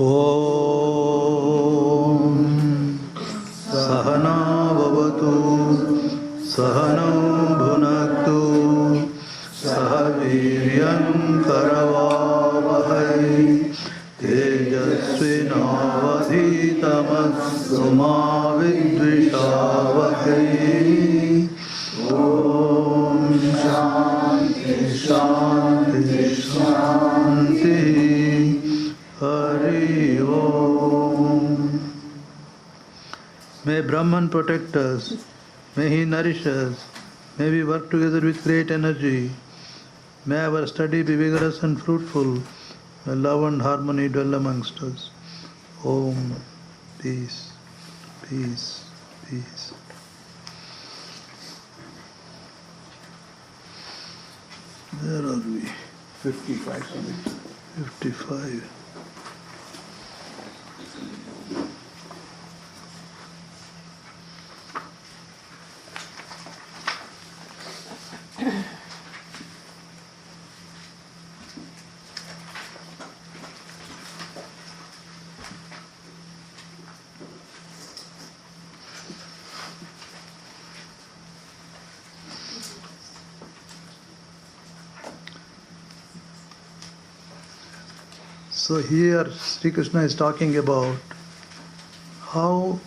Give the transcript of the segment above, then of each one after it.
Om Sahana Bhavatu Sahana Bhunaktu Sahaviryam Karavavahai Tejasvinavadhitamastu ma vidvishavahai. Om Shanti Shanti Shanti. Hari Om. May Brahman protect us, may he nourish us, may we work together with great energy, may our study be vigorous and fruitful, may love and harmony dwell amongst us. Om. Peace, peace, peace. Where are we? 55. 55. So here Sri Krishna is talking about how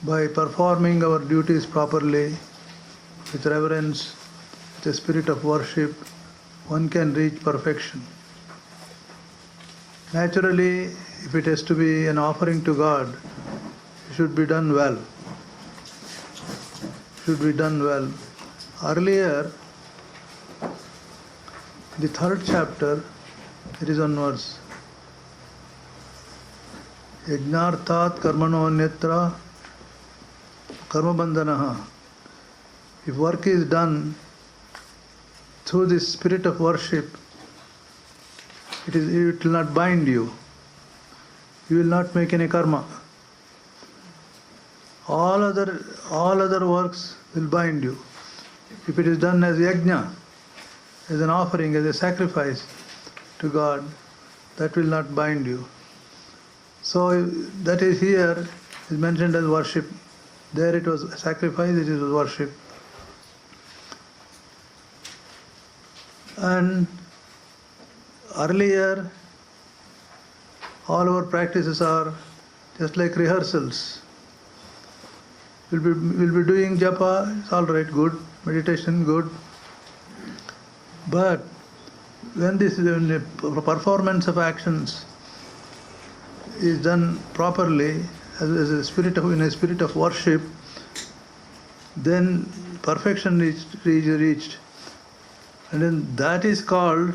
by performing our duties properly, with reverence, with a spirit of worship, one can reach perfection. Naturally, if it has to be an offering to God, it should be done well. Should be done well. Earlier, the 3rd chapter, there is one verse. Yajnarthat karmano netra karma bandhanaha. If work is done through this spirit of worship, it will not bind you. You will not make any karma. All other works will bind you. If it is done as yajna, as an offering, as a sacrifice to God, that will not bind you. So that is here is mentioned as worship. There it was sacrifice, it is worship. And earlier, all our practices are just like rehearsals. We'll be doing japa, it's all right, good. Meditation, good. But when the performance of actions is done properly as a spirit in a spirit of worship, then perfection is reached. And then that is called,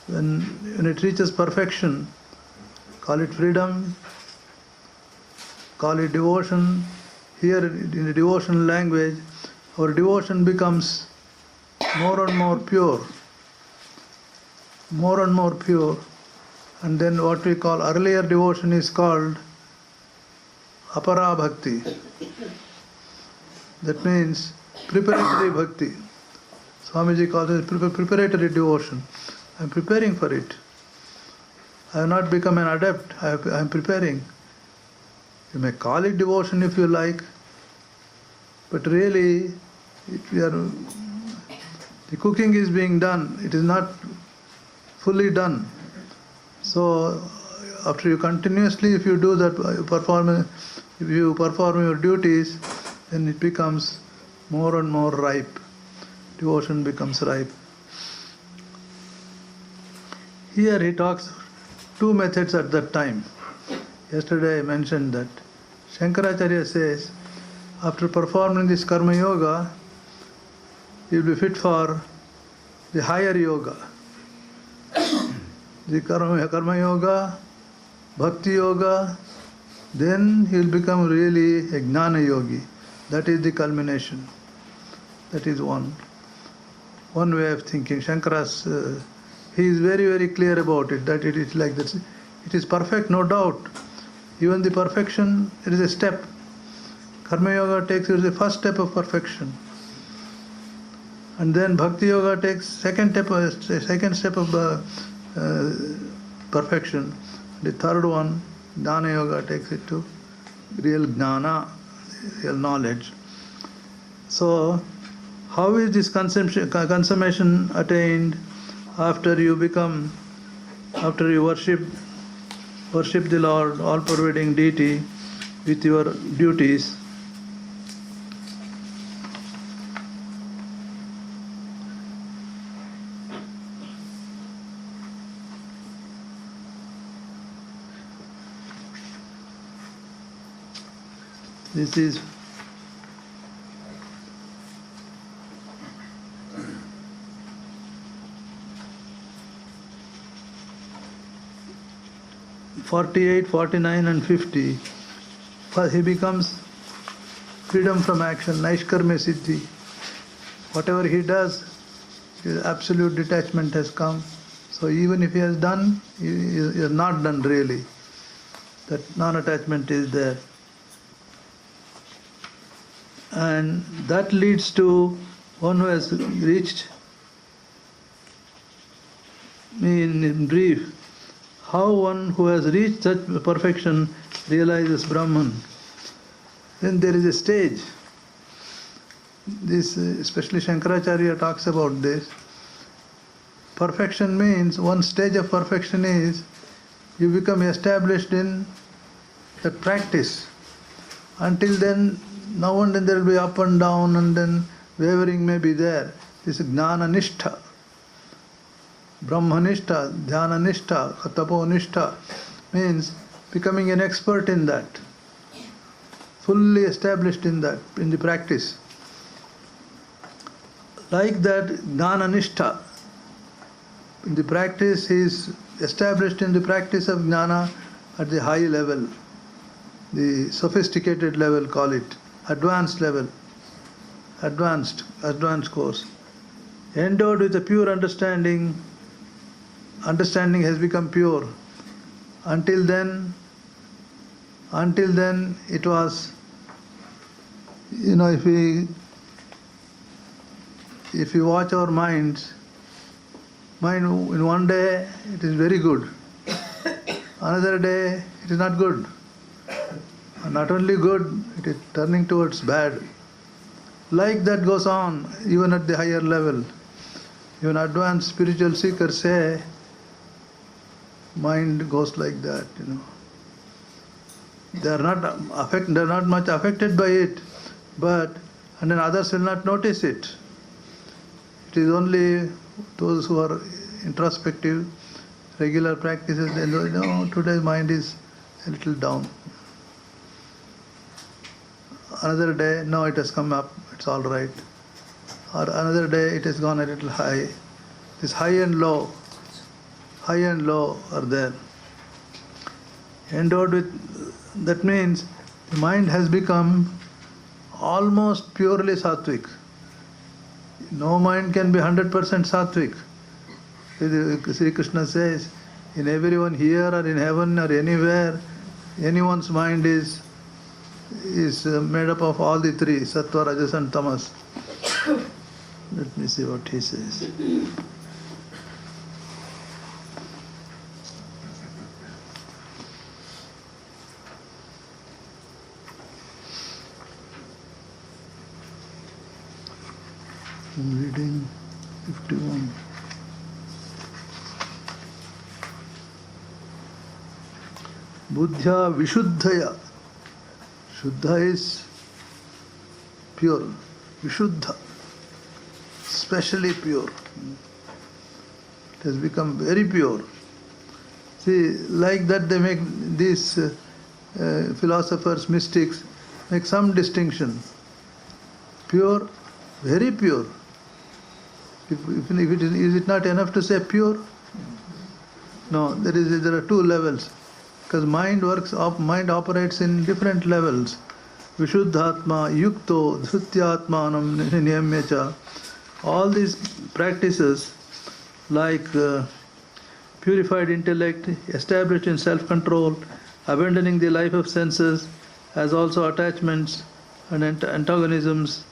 when it reaches perfection, call it freedom, call it devotion. Here in the devotional language, our devotion becomes more and more pure. More and more pure. And then what we call earlier devotion is called apara bhakti. That means preparatory bhakti. Swamiji calls it preparatory devotion. I am preparing for it. I have not become an adept. I am preparing. You may call it devotion if you like, but really the cooking is being done. It is not fully done. So after you continuously, if you do that if you perform your duties, then it becomes more and more ripe. Devotion becomes ripe. Here he talks 2 methods at that time. Yesterday I mentioned that Shankaracharya says, after performing this karma yoga, you will be fit for the higher yoga. The karma yoga, bhakti yoga, then he will become really a jnana yogi. That is the culmination. That is one way of thinking. Shankara's he is very, very clear about it, that it is like this. It is perfect, no doubt. Even the perfection, it is a step. Karma Yoga takes it as the first step of perfection. And then Bhakti Yoga takes second step of perfection. The third one, Jnana Yoga, takes it to real jnana, real knowledge. So, how is this consummation attained? After you worship the Lord, all-pervading deity, with your duties. This is (48), 49, and 50. He becomes freedom from action, Naishkarmya Siddhi. Whatever he does, absolute detachment has come. So even if he has done, he has not done really. That non-attachment is there. And that leads to one who has reached, in brief, how one who has reached such perfection realizes Brahman. Then there is a stage. This, especially Shankaracharya talks about this. Perfection means, one stage of perfection is you become established in that practice. Until then, now and then there will be up and down, and then wavering may be there. This is Jnana Nishtha, Brahma Nishtha, Dhyana Nishtha, Tapo Nishtha, means becoming an expert in that, fully established in that, in the practice. Like that, Jnana Nishtha, in the practice, he is established in the practice of Jnana at the high level, the sophisticated level, call it. Advanced level, advanced course. Endowed with a pure understanding has become pure. Until then it was, if we watch our mind in one day it is very good, another day it is not good. Not only good, it is turning towards bad. Like that goes on, even at the higher level. Even advanced spiritual seekers say, mind goes like that, They are not much affected by it, and then others will not notice it. It is only those who are introspective, regular practices, they know, today's mind is a little down. Another day, no, it has come up, it's all right. Or another day, it has gone a little high. This high and low are there. Endowed with, that means the mind has become almost purely sattvic. No mind can be 100% sattvic. Sri Krishna says, in everyone here or in heaven or anywhere, anyone's mind is made up of all the three, Sattva, Rajas and Tamas. Let me see what he says. I'm reading 51. Buddhya Vishuddhaya. Shuddha is pure. Vishuddha, specially pure. It has become very pure. See, like that they make these philosophers, mystics, make some distinction. Pure, very pure. If is it not enough to say pure? No, there are two levels. Because mind operates in different levels. Vishuddhatma, Yukto, Dhrutyatmanam, Niyamyacha. All these practices, like purified intellect, established in self-control, abandoning the life of senses, as also attachments and antagonisms,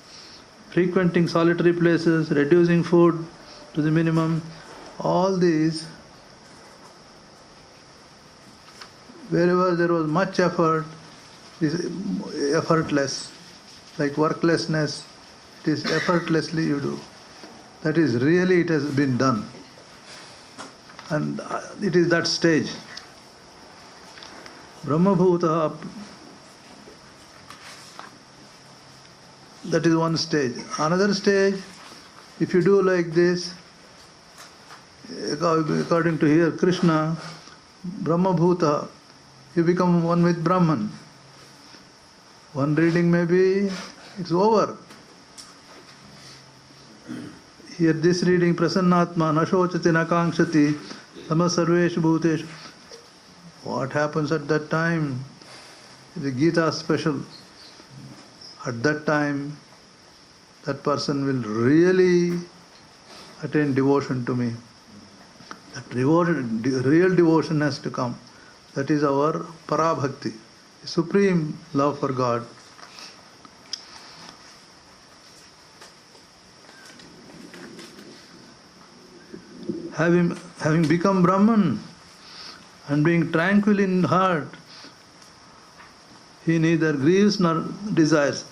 frequenting solitary places, reducing food to the minimum, all these, wherever there was much effort, is effortless, like worklessness, it is effortlessly you do. That is really it has been done. And it is that stage. Brahmabhuta, that is one stage. Another stage, if you do like this, according to here Krishna, Brahmabhuta, you become one with Brahman. One reading maybe it's over. Here this reading, Prasannatma, Nashochati Nakangshati, Samasarveshu Bhuteshu. What happens at that time? The Gita special. At that time, that person will really attain devotion to me. That devotion, real devotion has to come. That is our Parabhakti, supreme love for God. Having become Brahman and being tranquil in heart, he neither grieves nor desires.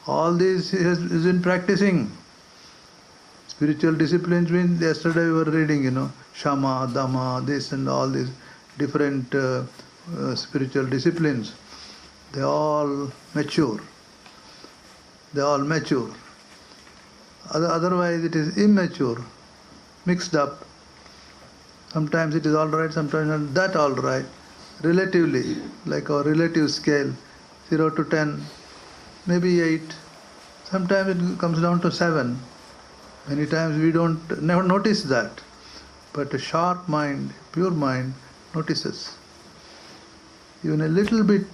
All this he has been practicing. Spiritual disciplines means, yesterday we were reading, Shama, Dhamma, this and all these different spiritual disciplines. They all mature. Otherwise it is immature, mixed up. Sometimes it is all right, sometimes not that all right. Relatively, like our relative scale, 0 to 10, maybe 8. Sometimes it comes down to 7. Many times we never notice that. But a sharp mind, pure mind, notices. Even a little bit,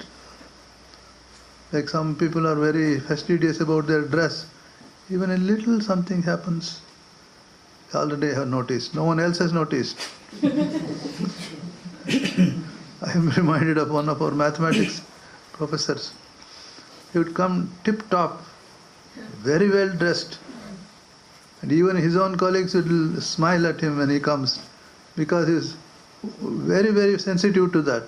like some people are very fastidious about their dress, even a little something happens, already have noticed. No one else has noticed. I am reminded of one of our mathematics professors. He would come tip-top, very well dressed, and even his own colleagues would smile at him when he comes, because he is very, very sensitive to that.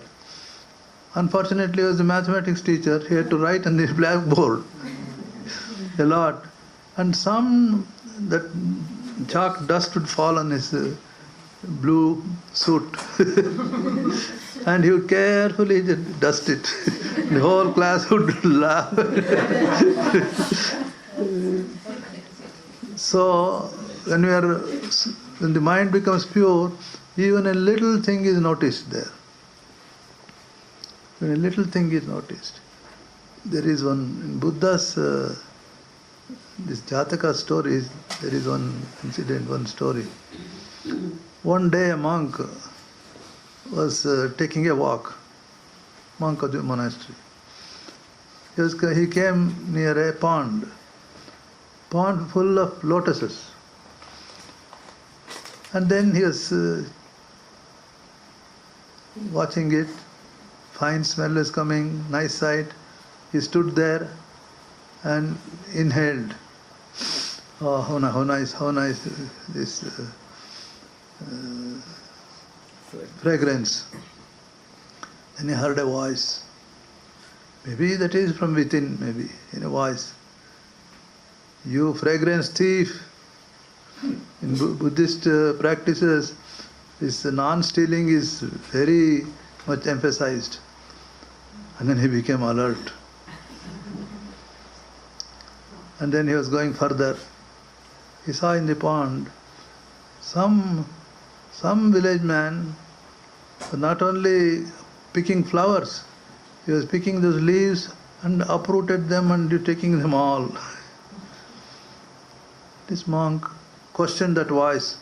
Unfortunately, as a mathematics teacher, he had to write on the blackboard a lot, and that chalk dust would fall on his blue suit, and he would carefully dust it. The whole class would laugh. So, when the mind becomes pure, even a little thing is noticed there. When a little thing is noticed. There is one, in Buddha's, this Jataka stories, there is one incident, one story. One day a monk was taking a walk, monk of the monastery. He came near a pond full of lotuses. And then he was watching it, fine smell is coming, nice sight. He stood there and inhaled. Oh, how nice this fragrance. Then he heard a voice. Maybe that is from within, maybe, in a voice. You fragrance thief. In Buddhist practices, this non-stealing is very much emphasized. And then he became alert. And then he was going further. He saw in the pond some village man not only picking flowers, he was picking those leaves and uprooted them and taking them all. This monk questioned that voice.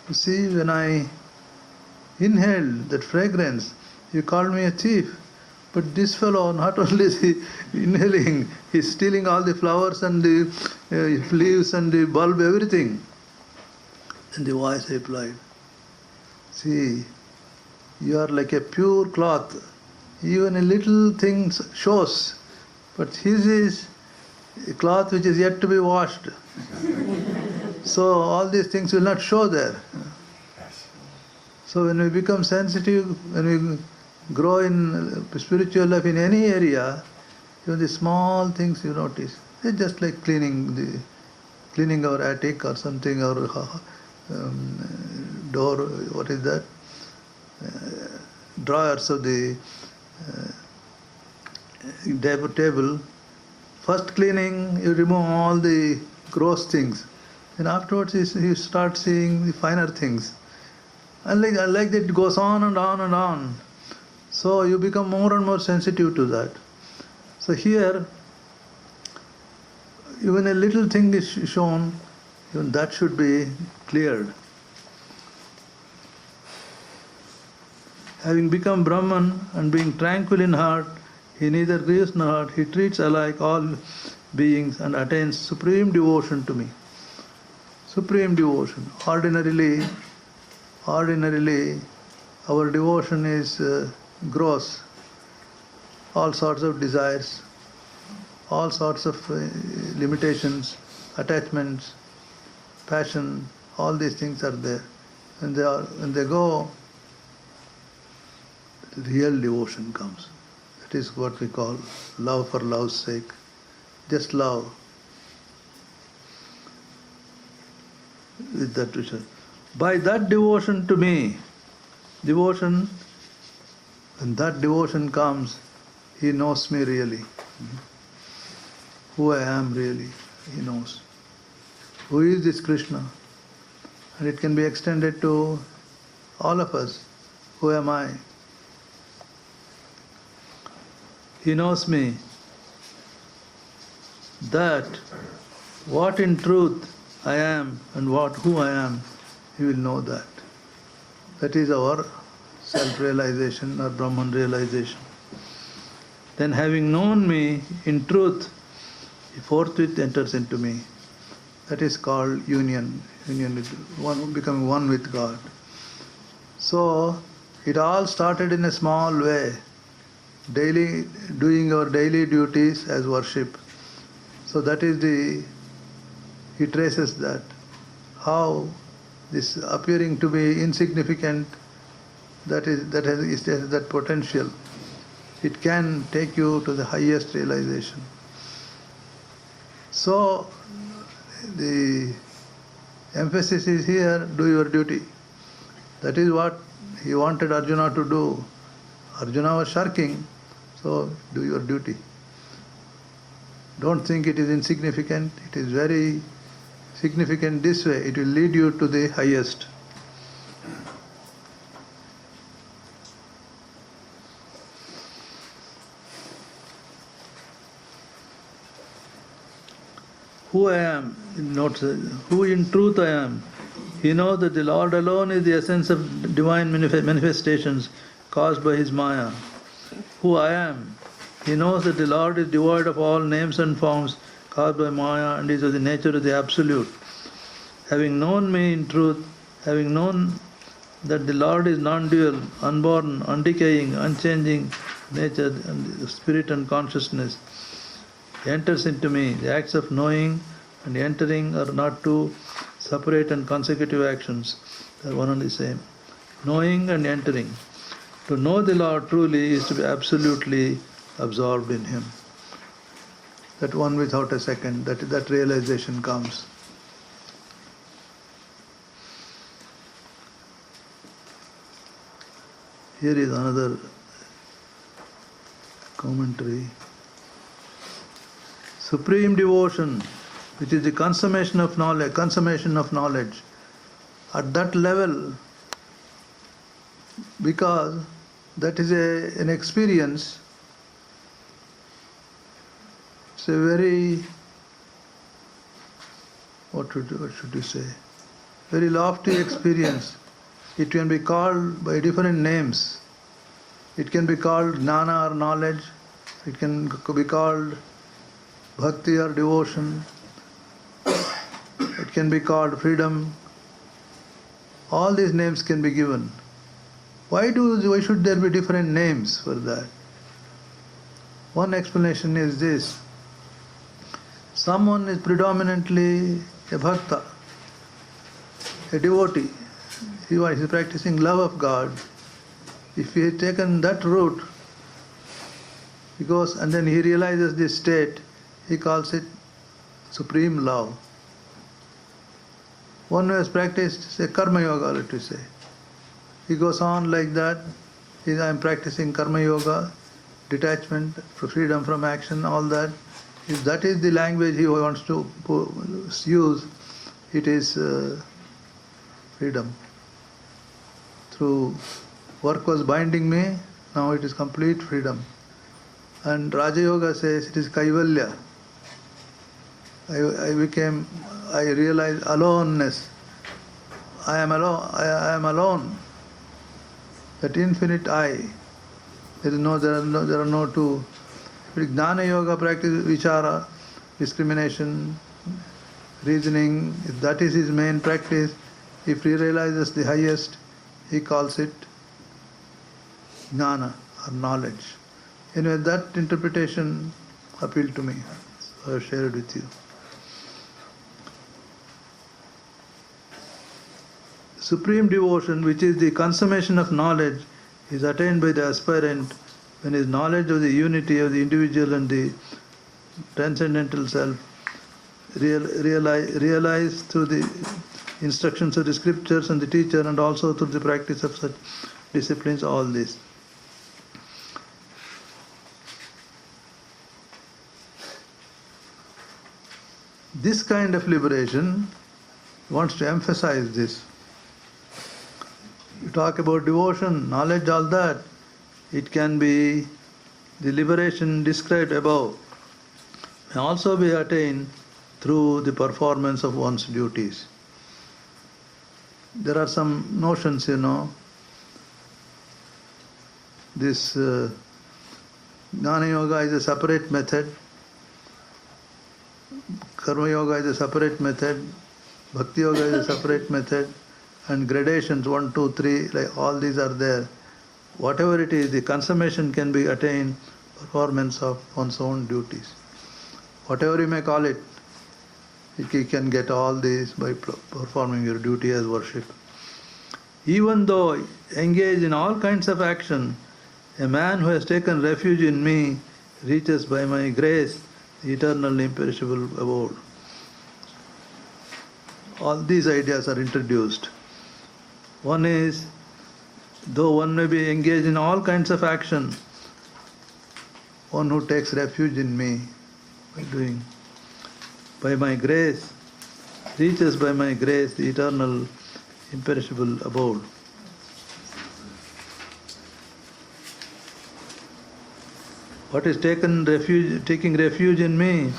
You see, when I inhaled that fragrance, you called me a thief. But this fellow, not only is he inhaling, he's stealing all the flowers and the leaves and the bulb, everything. And the voice replied, See, you are like a pure cloth. Even a little thing shows, but his is a cloth which is yet to be washed. So all these things will not show there. So when we become sensitive, when we grow in spiritual life in any area, even the small things you notice. It's just like cleaning our attic or something, or door, what is that? Drawers of the table. First cleaning, you remove all the gross things. And afterwards you start seeing the finer things. And like that it goes on and on and on. So you become more and more sensitive to that. So here, even a little thing is shown, even that should be cleared. Having become Brahman and being tranquil in heart, he neither grieves nor hurt, he treats alike all beings and attains supreme devotion to me. Supreme devotion. Ordinarily, our devotion is gross. All sorts of desires, all sorts of limitations, attachments, passion, all these things are there. When they go, real devotion comes. That is what we call love for love's sake. Just love. With that vision. By that devotion to me, when that devotion comes, he knows me really. Who I am really, he knows. Who is this Krishna? And it can be extended to all of us. Who am I? He knows me. That what in truth I am and who I am, he will know that. That is our self-realization or Brahman realization. Then having known me in truth, he forthwith enters into me. That is called union with one, becoming one with God. So it all started in a small way, doing our daily duties as worship. So that is he traces that, how this appearing to be insignificant, that has that potential. It can take you to the highest realization. So the emphasis is here, do your duty. That is what he wanted Arjuna to do. Arjuna was shirking, so do your duty. Don't think it is insignificant. It is very significant this way. It will lead you to the highest. Who I am, note, who in truth I am. He knows that the Lord alone is the essence of divine manifestations caused by his Maya. Who I am. He knows that the Lord is devoid of all names and forms caused by Maya and is of the nature of the Absolute. Having known me in truth, having known that the Lord is non-dual, unborn, undecaying, unchanging nature and spirit and consciousness, enters into me. The acts of knowing and entering are not two separate and consecutive actions. They are one and the same. Knowing and entering. To know the Lord truly is to be absolutely absorbed in Him. That one without a second, that realization comes. Here is another commentary. Supreme devotion, which is the consummation of knowledge. At that level, because that is an experience, it's a very, what should you say, very lofty experience. It can be called by different names. It can be called jnana or knowledge. It can be called bhakti or devotion. It can be called freedom. All these names can be given. Why should there be different names for that? One explanation is this. Someone is predominantly a bhakta, a devotee. He is practicing love of God. If he has taken that route, he goes and then he realizes this state, he calls it supreme love. One who has practiced, say, karma yoga, let us say. He goes on like that. I am practicing karma yoga, detachment, freedom from action, all that. If that is the language he wants to use, it is freedom. Through work was binding me, now it is complete freedom. And Raja Yoga says it is kaivalya. I realized aloneness. I am alone. That infinite I. There are no two. Jnana Yoga practice, vichara, discrimination, reasoning. If that is his main practice, if he realizes the highest, he calls it jnana or knowledge. Anyway, that interpretation appealed to me, so I have shared with you. Supreme devotion, which is the consummation of knowledge, is attained by the aspirant when his knowledge of the unity of the individual and the transcendental self realized through the instructions of the scriptures and the teacher, and also through the practice of such disciplines, all this. This kind of liberation wants to emphasize this. You talk about devotion, knowledge, all that. It can be the liberation described above, may also be attained through the performance of one's duties. There are some notions, This Jnana Yoga is a separate method, Karma Yoga is a separate method, Bhakti Yoga is a separate method, and gradations 1, 2, 3, like all these are there. Whatever it is, the consummation can be attained, performance of one's own duties. Whatever you may call it, you can get all these by performing your duty as worship. Even though engaged in all kinds of action, a man who has taken refuge in me reaches by my grace the eternal imperishable abode. All these ideas are introduced. One is, though one may be engaged in all kinds of action, one who takes refuge in me by my grace, reaches by my grace the eternal imperishable abode. What is taking refuge in me,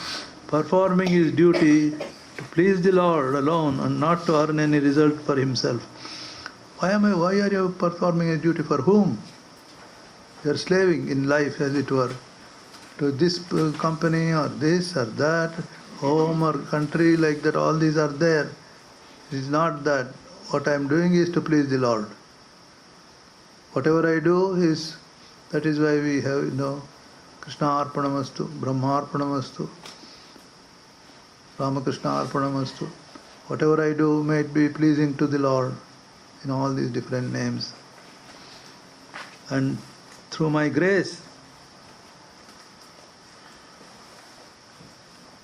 performing his duty to please the Lord alone and not to earn any result for himself. Why are you performing a duty for whom? You are slaving in life, as it were, to this company or this or that, home or country, like that, all these are there. It is not that. What I am doing is to please the Lord. Whatever I do is, that is why we have, Krishna Arpanamastu, Brahma Arpanamastu, Ramakrishna Arpanamastu. Whatever I do, may it be pleasing to the Lord in all these different names. And through my grace,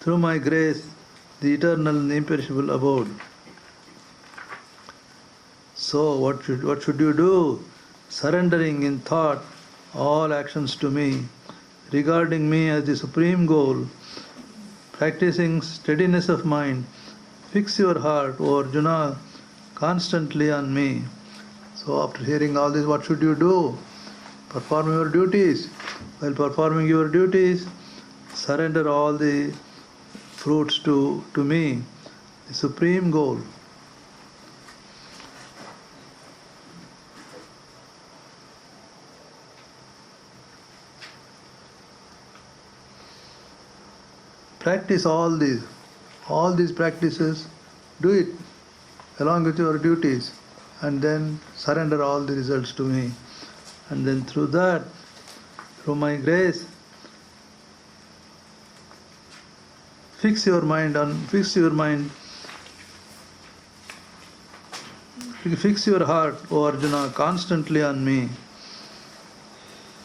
the eternal and imperishable abode. So what should you do? Surrendering in thought all actions to me, regarding me as the supreme goal, practicing steadiness of mind, fix your heart, O Arjuna, constantly on me. So after hearing all this, what should you do? Perform your duties. While performing your duties, surrender all the fruits to me, the supreme goal. Practice all these practices, do it along with your duties, and then surrender all the results to me. And then through that, through my grace, fix your mind, fix your heart, O Arjuna, constantly on me.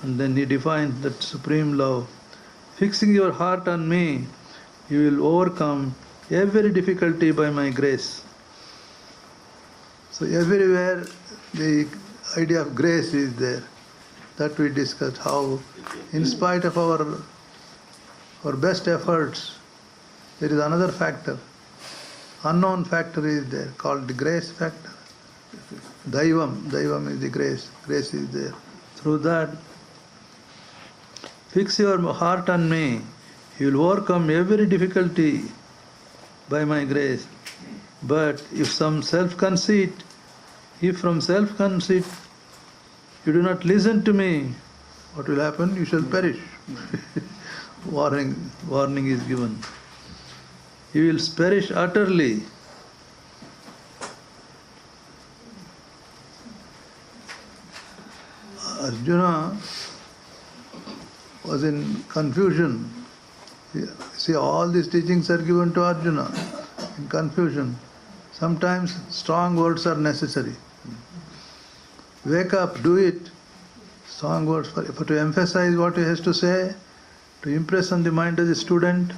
And then he defines that supreme love. Fixing your heart on me, you will overcome every difficulty by my grace. So everywhere the idea of grace is there. That we discussed how, in spite of our best efforts, there is another factor. Unknown factor is there called the grace factor. Daivam is the grace. Grace is there. Through that, fix your heart on me. You will overcome every difficulty by my grace. But if from self-conceit you do not listen to me, what will happen? You shall perish. Warning is given. You will perish utterly. Arjuna was in confusion. See, all these teachings are given to Arjuna in confusion. Sometimes strong words are necessary. Wake up, do it. Strong words for to emphasize what he has to say, to impress on the mind of the student.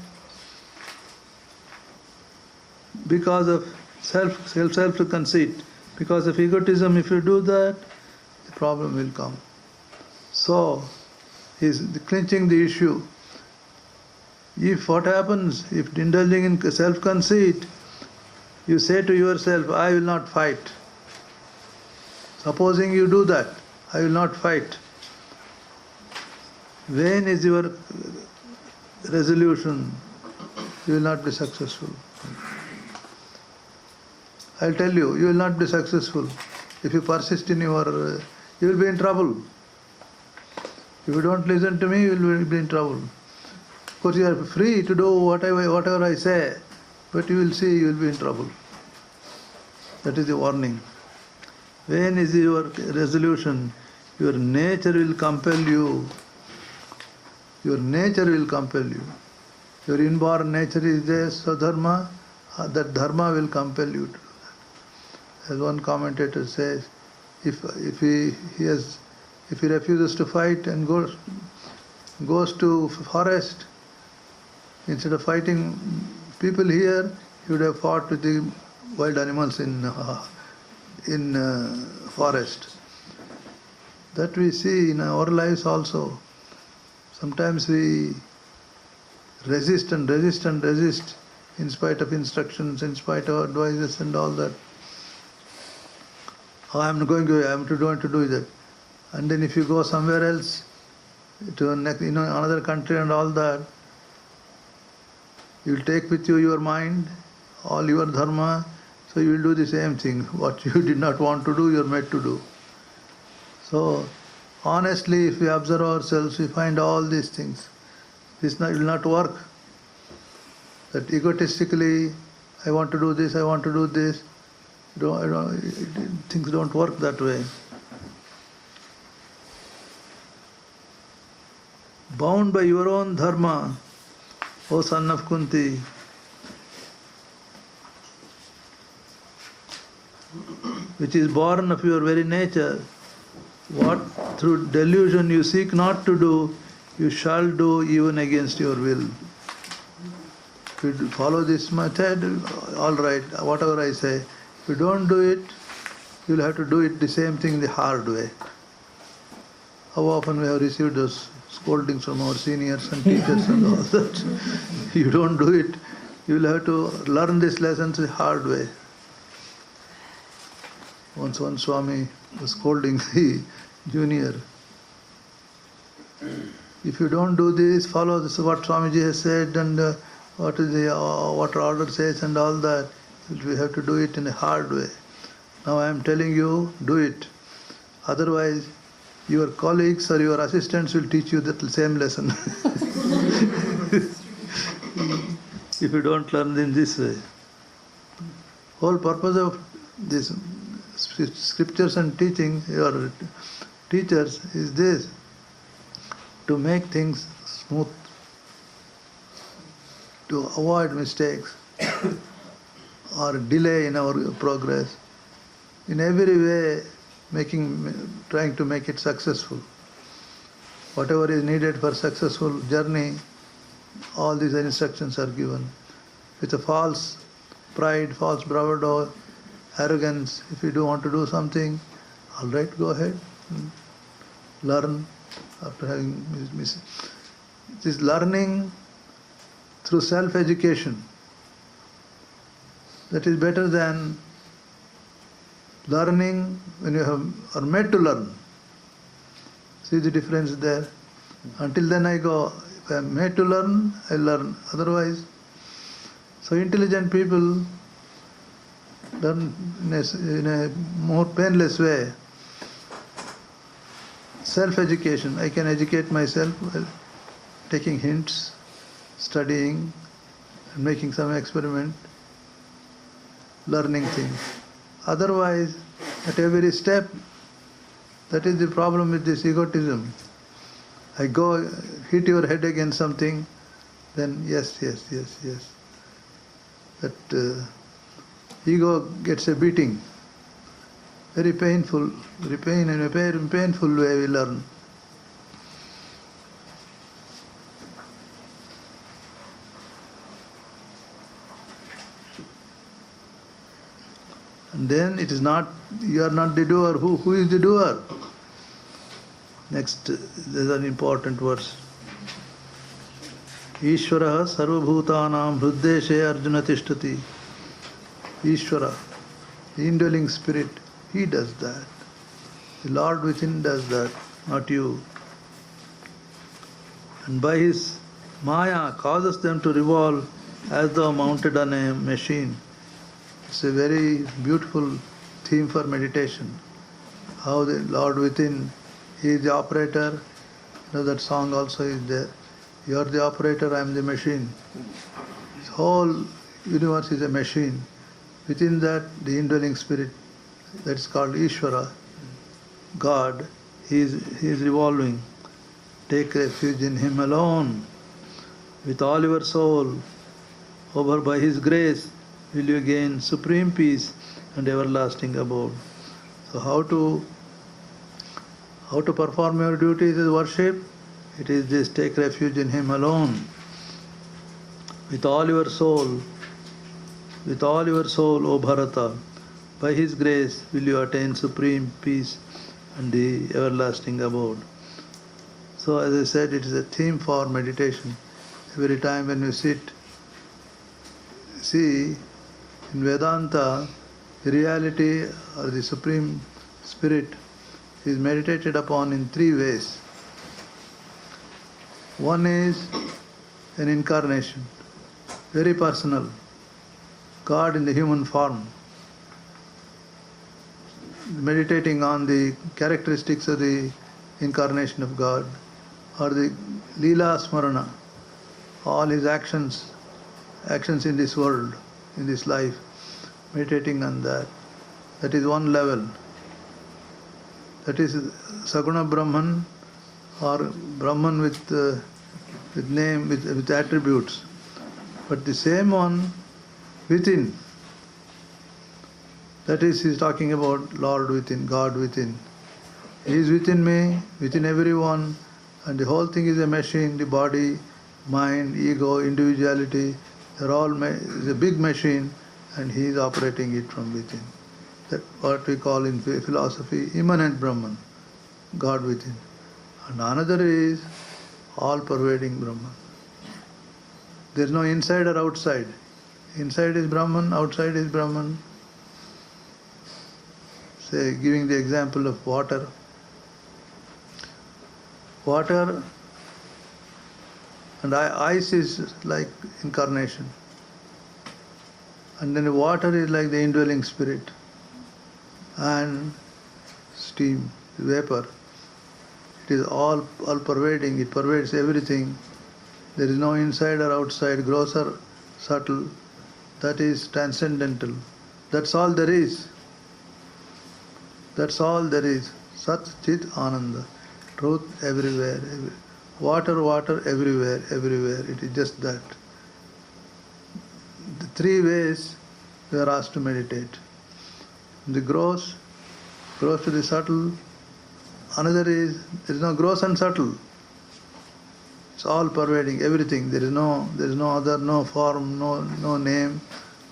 Because of self-conceit, because of egotism, if you do that, the problem will come. So, he's clinching the issue. If what happens, if indulging in self-conceit, you say to yourself, I will not fight. Supposing you do that, I will not fight. Vain is your resolution. You will not be successful. I'll tell you, you will not be successful. If you persist in you will be in trouble. If you don't listen to me, you will be in trouble. Of course, you are free to do whatever I say, but you will see you will be in trouble. That is the warning. Vain is your resolution. Your nature will compel you. Your nature will compel you. Your inborn nature is there, so dharma, that dharma will compel you to do that. As one commentator says, if he refuses to fight and goes to forest, instead of fighting people here, he would have fought with the wild animals in forest. That we see in our lives also. Sometimes we resist in spite of instructions, in spite of advices and all that. Oh, I am going to do that. And then if you go somewhere else, to another country and all that, you will take with you your mind, all your dharma, so you will do the same thing. What you did not want to do, you are made to do. So, honestly, if we observe ourselves, we find all these things. This will not work. That egotistically, I want to do this, I want to do this. Things don't work that way. Bound by your own dharma, O son of Kunti, which is born of your very nature, what through delusion you seek not to do, you shall do even against your will. If you follow this method, all right, whatever I say. If you don't do it, you will have to do it the same thing the hard way. How often we have received those scoldings from our seniors and teachers and all that. You don't do it, you will have to learn these lessons the hard way. Once one Swami was scolding the junior. If you don't do this, follow this, what Swamiji has said and what order says and all that, we have to do it in a hard way. Now I am telling you, do it. Otherwise, your colleagues or your assistants will teach you the same lesson. If you don't learn in this way. Whole purpose of this scriptures and teaching, your teachers, is this: to make things smooth, to avoid mistakes or delay in our progress. In every way, trying to make it successful. Whatever is needed for successful journey, all these instructions are given. With a false pride, false bravado, arrogance, if you do want to do something, all right, go ahead, learn after having missed. It is learning through self-education. That is better than learning when you are made to learn. See the difference there? Until then I go, if I am made to learn, I learn. Otherwise, so intelligent people learn in a more painless way. Self-education. I can educate myself by taking hints, studying, and making some experiment, learning things. Otherwise, at every step, that is the problem with this egotism. I go hit your head against something, then yes. That ego gets a beating. Very painful, in a very painful way we learn. And then it is not, you are not the doer. Who is the doer? Next, there's an important verse. Ishvara sarvabhutanam hruddeshe arjuna tishtati. Ishvara, the indwelling spirit, he does that. The Lord within does that, not you. And by his maya causes them to revolve as though mounted on a machine. It's a very beautiful theme for meditation. How the Lord within, he is the operator. You know, that song also is there. You are the operator, I am the machine. This whole universe is a machine. Within that, the indwelling spirit, that is called Ishvara, God, he is revolving. Take refuge in him alone. With all your soul, over by his grace, will you gain supreme peace and everlasting abode. So how to perform your duties is worship? It is this: take refuge in him alone. With all your soul, O Bharata, by his grace will you attain supreme peace and the everlasting abode. So as I said, it is a theme for meditation. Every time when you sit, see, in Vedanta, the reality or the Supreme Spirit is meditated upon in three ways. One is an incarnation, very personal, God in the human form, meditating on the characteristics of the incarnation of God, or the Leela Smarana, all his actions in this world, in this life, meditating on that. That is one level. That is Saguna Brahman, or Brahman with name, with attributes. But the same one within, that is, he is talking about Lord within, God within. He is within me, within everyone, and the whole thing is a machine. The body, mind, ego, individuality, they're all is a big machine, and he is operating it from within. That's what we call in philosophy immanent Brahman, God within. And another is all-pervading Brahman. There is no inside or outside. Inside is Brahman, outside is Brahman. Say, giving the example of water. Water and ice is like incarnation. And then water is like the indwelling spirit. And steam, vapor. It is all pervading, it pervades everything. There is no inside or outside, gross or subtle. That is transcendental. That's all there is. That's all there is. Sat Chit Ananda. Truth everywhere. Water, water everywhere, everywhere. It is just that. The three ways we are asked to meditate. The gross to the subtle. Another is, there is no gross and subtle. It's all pervading, everything. There is no other, no form, no name.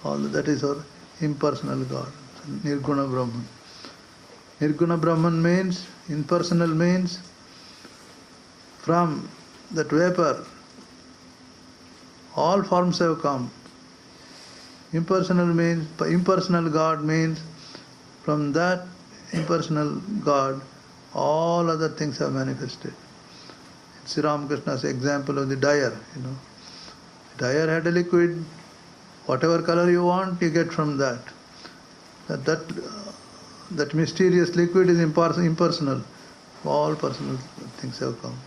All that is our impersonal God, Nirguna Brahman. Nirguna Brahman means, impersonal means, from that vapor, all forms have come. Impersonal God means, from that impersonal God, all other things have manifested. Sri Ramakrishna's example of the dyer, The dyer had a liquid, whatever color you want, you get from that. That mysterious liquid is impersonal. All personal things have come.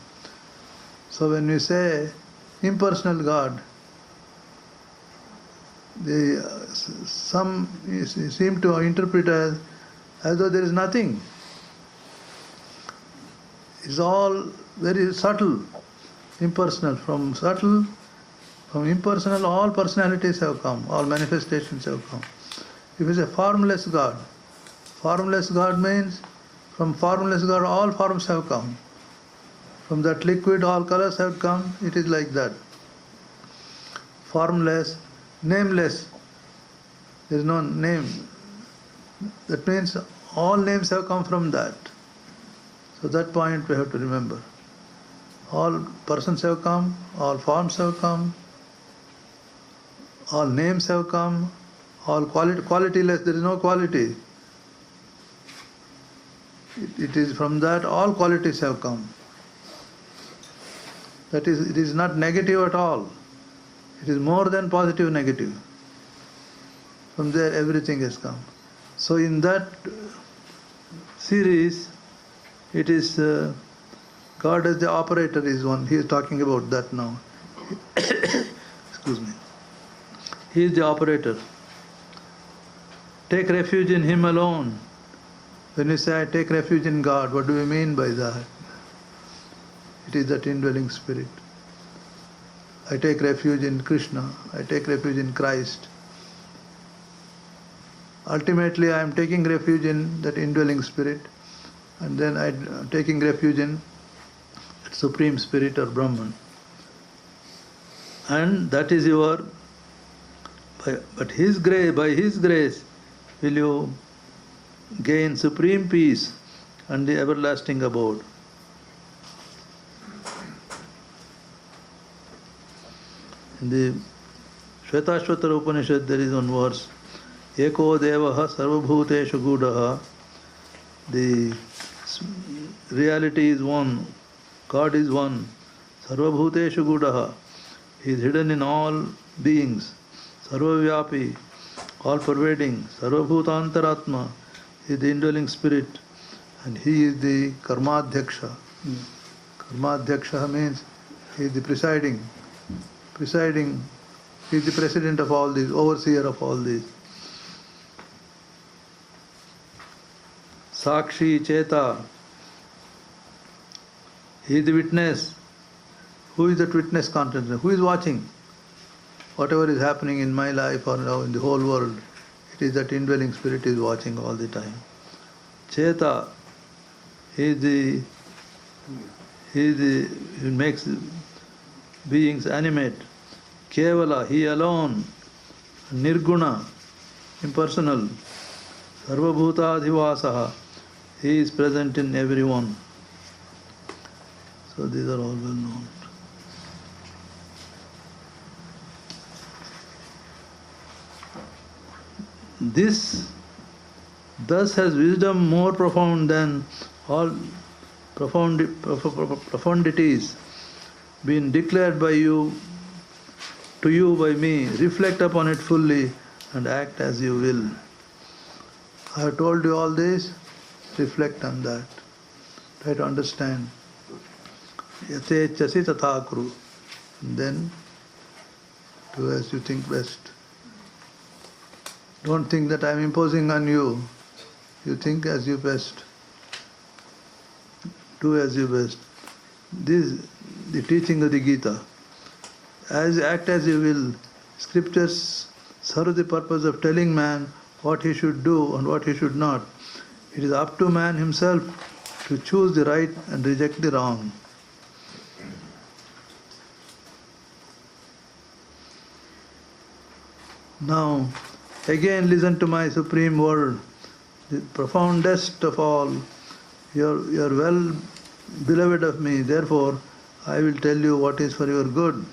So when we say impersonal God, some seem to interpret as though there is nothing. It's all very subtle, impersonal. From impersonal, all personalities have come, all manifestations have come. If it's a formless God means, from formless God, all forms have come. From that liquid, all colors have come. It is like that. Formless, nameless. There is no name. That means all names have come from that. So that point we have to remember. All persons have come, all forms have come, all names have come, all qualityless, there is no quality. It is from that all qualities have come. That is, it is not negative at all. It is more than positive negative. From there everything has come. So in that series, it is God as the operator is one. He is talking about that now. Excuse me. He is the operator. Take refuge in Him alone. When we say I take refuge in God, what do we mean by that? It is that indwelling spirit. I take refuge in Krishna. I take refuge in Christ. Ultimately, I am taking refuge in that indwelling spirit, and then I am taking refuge in that Supreme Spirit or Brahman. And that is your, but by His grace, will you gain supreme peace and the everlasting abode. In the Shvetashvatara Upanishad, there is one verse, Eko Devaha Sarvabhuteshu Gudaha. The reality is one, God is one. Sarvabhuteshu Gudaha. He is hidden in all beings. Sarvavyapi, all pervading. Sarvabhutantaratma, He is the indwelling spirit. And He is the Karmadhyaksha. Karmadhyaksha means He is the presiding. He is the president of all these, overseer of all these. Sakshi Cheta, He is the witness. Who is that witness content? Who is watching? Whatever is happening in my life or now in the whole world, it is that indwelling spirit is watching all the time. Cheta, He makes beings animate. Kevala, He alone. Nirguna, impersonal. Sarvabhutadhivasaha, He is present in everyone. So these are all well known. This thus has wisdom more profound than all profundities been declared by you, to you by me. Reflect upon it fully and act as you will. I have told you all this, reflect on that. Try to understand. Yate chasi tatha kuru. Then do as you think best. Don't think that I am imposing on you. You think as you best. Do as you best. This is the teaching of the Gita. Act as you will. Scriptures serve the purpose of telling man what he should do and what he should not. It is up to man himself to choose the right and reject the wrong. Now, again listen to my supreme word, the profoundest of all. You are well beloved of me, therefore I will tell you what is for your good.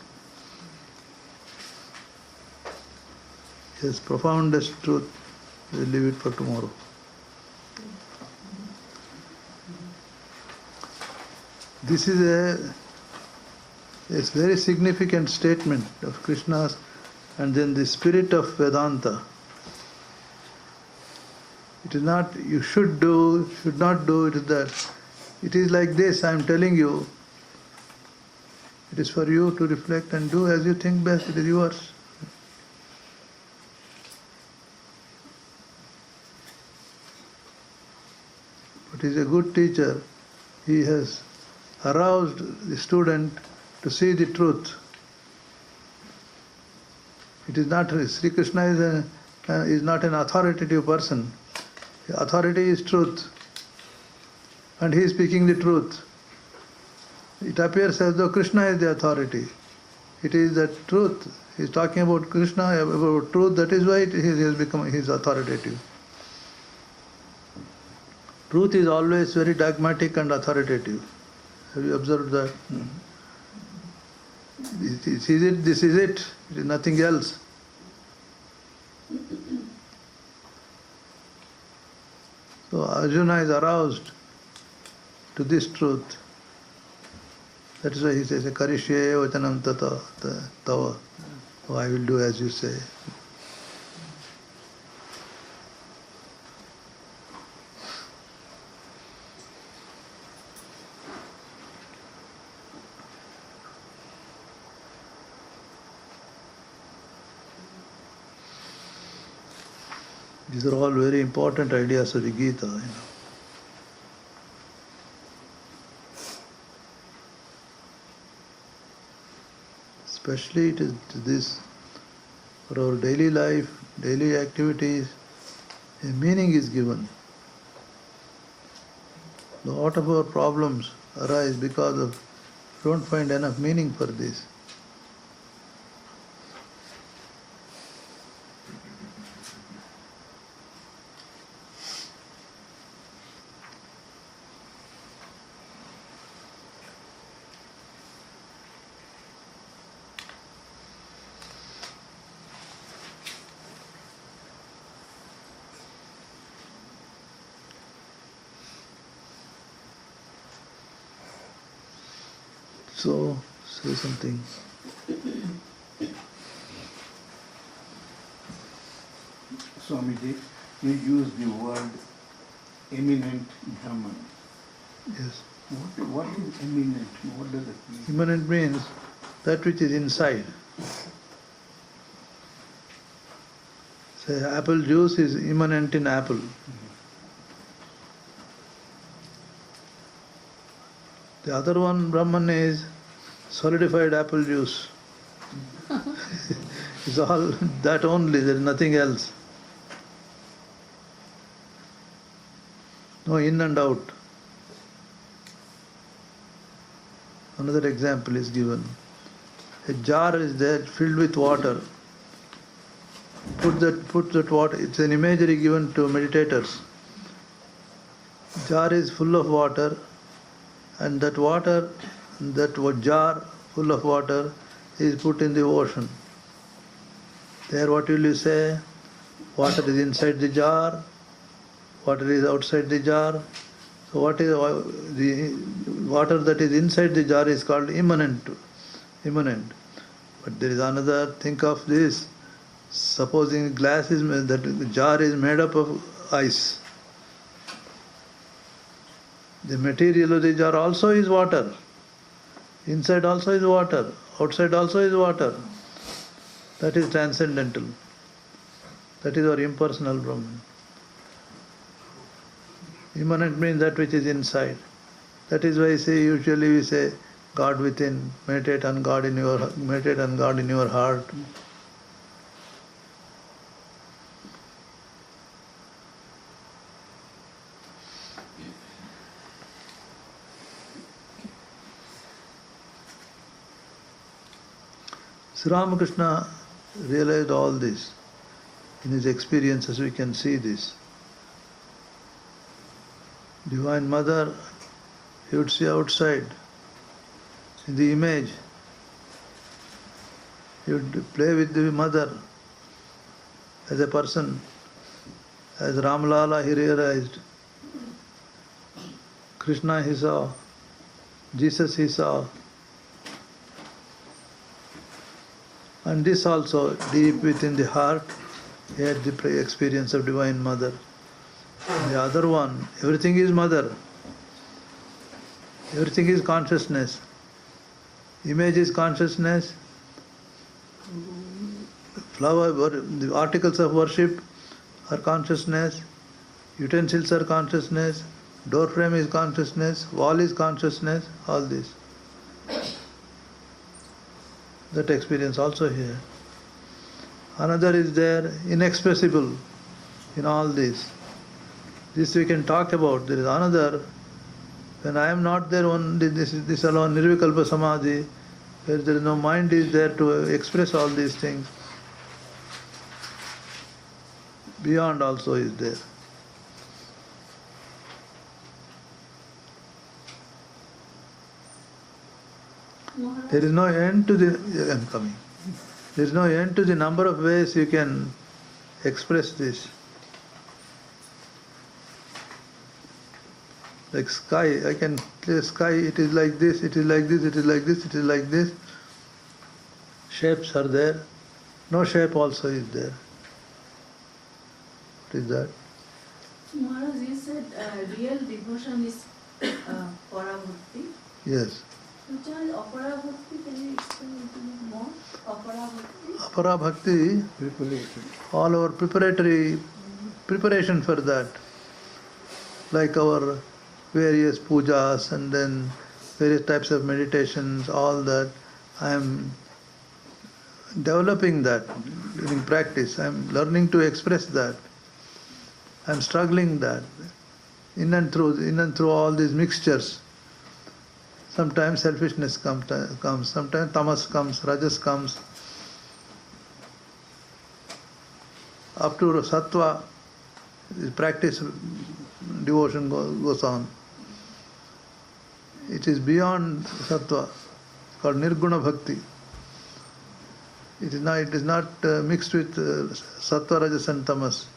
Yes, profoundest truth. We'll leave it for tomorrow. This is a very significant statement of Krishna's, and then the spirit of Vedanta. It is not you should do, should not do, it is that. It is like this, I am telling you. It is for you to reflect and do as you think best, it is yours. But he is a good teacher. He has aroused the student to see the truth. It is not, Sri Krishna is not an authoritative person. The authority is truth. And he is speaking the truth. It appears as though Krishna is the authority. It is the truth. He is talking about Krishna, about truth, that is why he has become his authoritative. Truth is always very dogmatic and authoritative. Have you observed that? This is it, this is it. It is nothing else. So Arjuna is aroused to this truth. That is why he says, Karishye vachanam tava. Oh, I will do as you say. These are all very important ideas of the Gita. Especially it is this, for our daily life, daily activities, a meaning is given. A lot of our problems arise because of don't find enough meaning for this. So, say something. Swamiji, you use the word eminent Brahman. Yes. What is eminent? What does it mean? Immanent means that which is inside. Say apple juice is immanent in apple. The other one, Brahman, is solidified apple juice. It's all that only, there is nothing else. No in and out. Another example is given. A jar is there filled with water. Put that water, it's an imagery given to meditators. Jar is full of water, and that jar full of water is put in the ocean. There what will you say? Water is inside the jar, water is outside the jar. So what is the water that is inside the jar is called immanent. But there is another, think of this. Supposing glass is that the jar is made up of ice. The material of the jar also is water. Inside also is water. Outside also is water. That is transcendental. That is our impersonal Brahman. Immanent means that which is inside. That is why usually we say God within, meditate on God in your heart. Sri Ramakrishna realized all this. In his experiences we can see this. Divine Mother, he would see outside, in the image. He would play with the Mother as a person. As Ramlala he realized. Krishna he saw. Jesus he saw. And this also, deep within the heart, he had the experience of Divine Mother. And the other one, everything is Mother. Everything is consciousness. Image is consciousness. Flower, the articles of worship are consciousness. Utensils are consciousness. Door frame is consciousness. Wall is consciousness. All this. That experience also here. Another is there, inexpressible in all this. This we can talk about. There is another, when I am not there, only this alone, Nirvikalpa Samadhi, where there is no mind is there to express all these things. Beyond also is there. There is no end to the, I am coming. There is no end to the number of ways you can express this. Like sky, I can say sky, it is like this, it is like this, it is like this, it is like this. Shapes are there. No shape also is there. What is that? Maharaj, you said real devotion is Parabhakti. Yes. Which one is Apara Bhakti? Can you explain a little bit more? Apara Bhakti? Apara Bhakti, Preparation. all our preparation for that. Like our various pujas and then various types of meditations, all that. I am developing that during practice. I am learning to express that. I am struggling that. In and through all these mixtures. Sometimes selfishness comes, sometimes tamas comes, rajas comes. Up to sattva, practice, devotion goes on. It is beyond sattva, it's called nirguna bhakti. It is not mixed with sattva, rajas and tamas.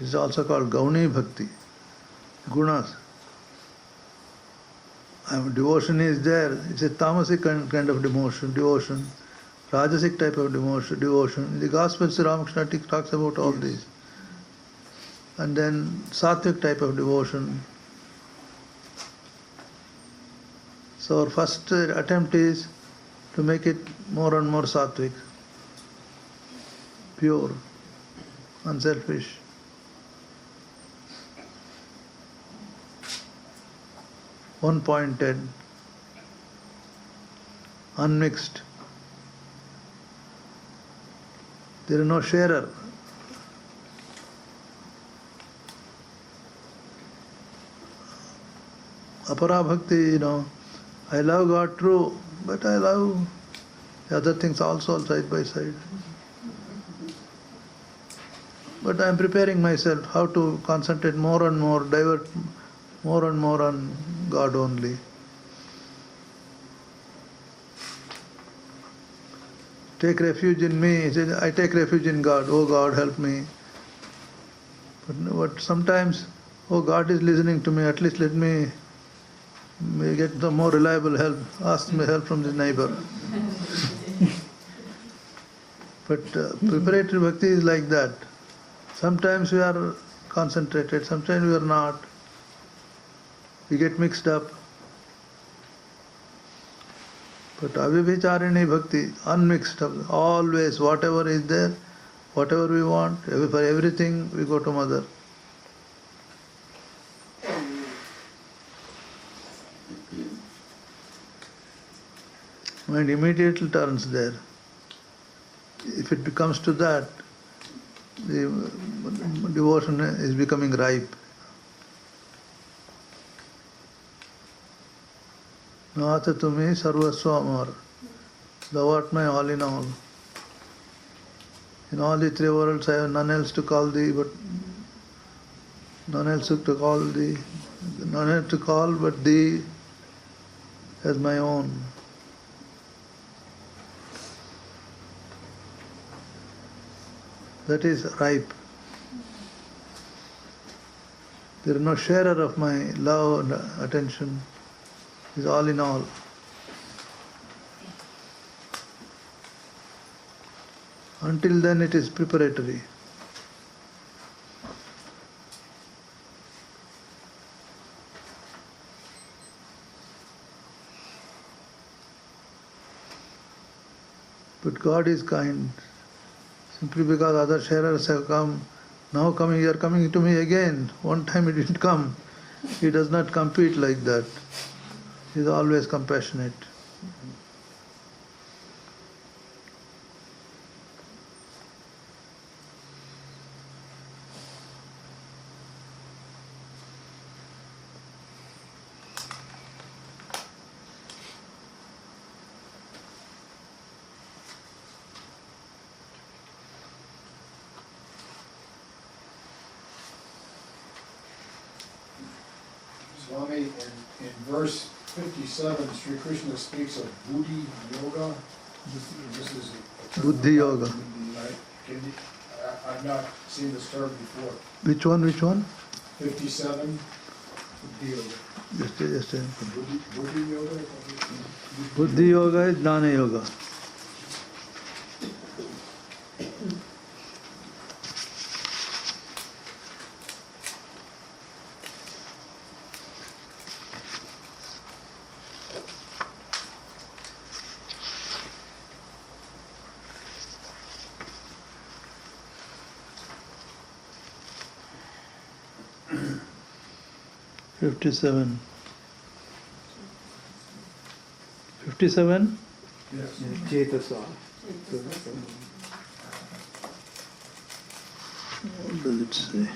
It is also called Gauni Bhakti, gunas. Devotion is there. It's a tamasic kind of devotion, rajasic type of devotion. In the Gospel, Sri Ramakrishna talks about all these. And then sattvic type of devotion. So our first attempt is to make it more and more sattvic, pure, unselfish. One-pointed, unmixed. There is no sharer. Apara Bhakti, I love God true, but I love the other things also side by side. But I am preparing myself how to concentrate more and more, divert more and more on God only. Take refuge in me. He said, I take refuge in God. Oh God, help me. But sometimes, oh God is listening to me. At least let me get the more reliable help. Ask me help from the neighbor. But preparatory bhakti is like that. Sometimes we are concentrated, sometimes we are not. We get mixed up. But Avibhicharini Bhakti, unmixed up, always whatever is there, whatever we want, for everything we go to Mother. Mind immediately turns there. If it becomes to that, the devotion is becoming ripe. Nata tumi sarvasva amar. Thou art my all in all. In all the three worlds I have none else to call thee, but none else to call thee, none else to call but thee as my own. That is ripe. There is no sharer of my love and attention. It is all in all. Until then it is preparatory. But God is kind. Simply because other sharers have come, now you are coming to me again. One time it didn't come. He does not compete like that. He is always compassionate. Swami, in verse 57, Sri Krishna speaks of Buddhi Yoga. This is a term. Buddhi Yoga. I've not seen this term before. Which one? 57, Buddhi Yoga. Just a Buddhi Yoga? Buddhi Yoga is Jnana Yoga. Fifty-seven. 57? Yes. Chetasa. What does it say?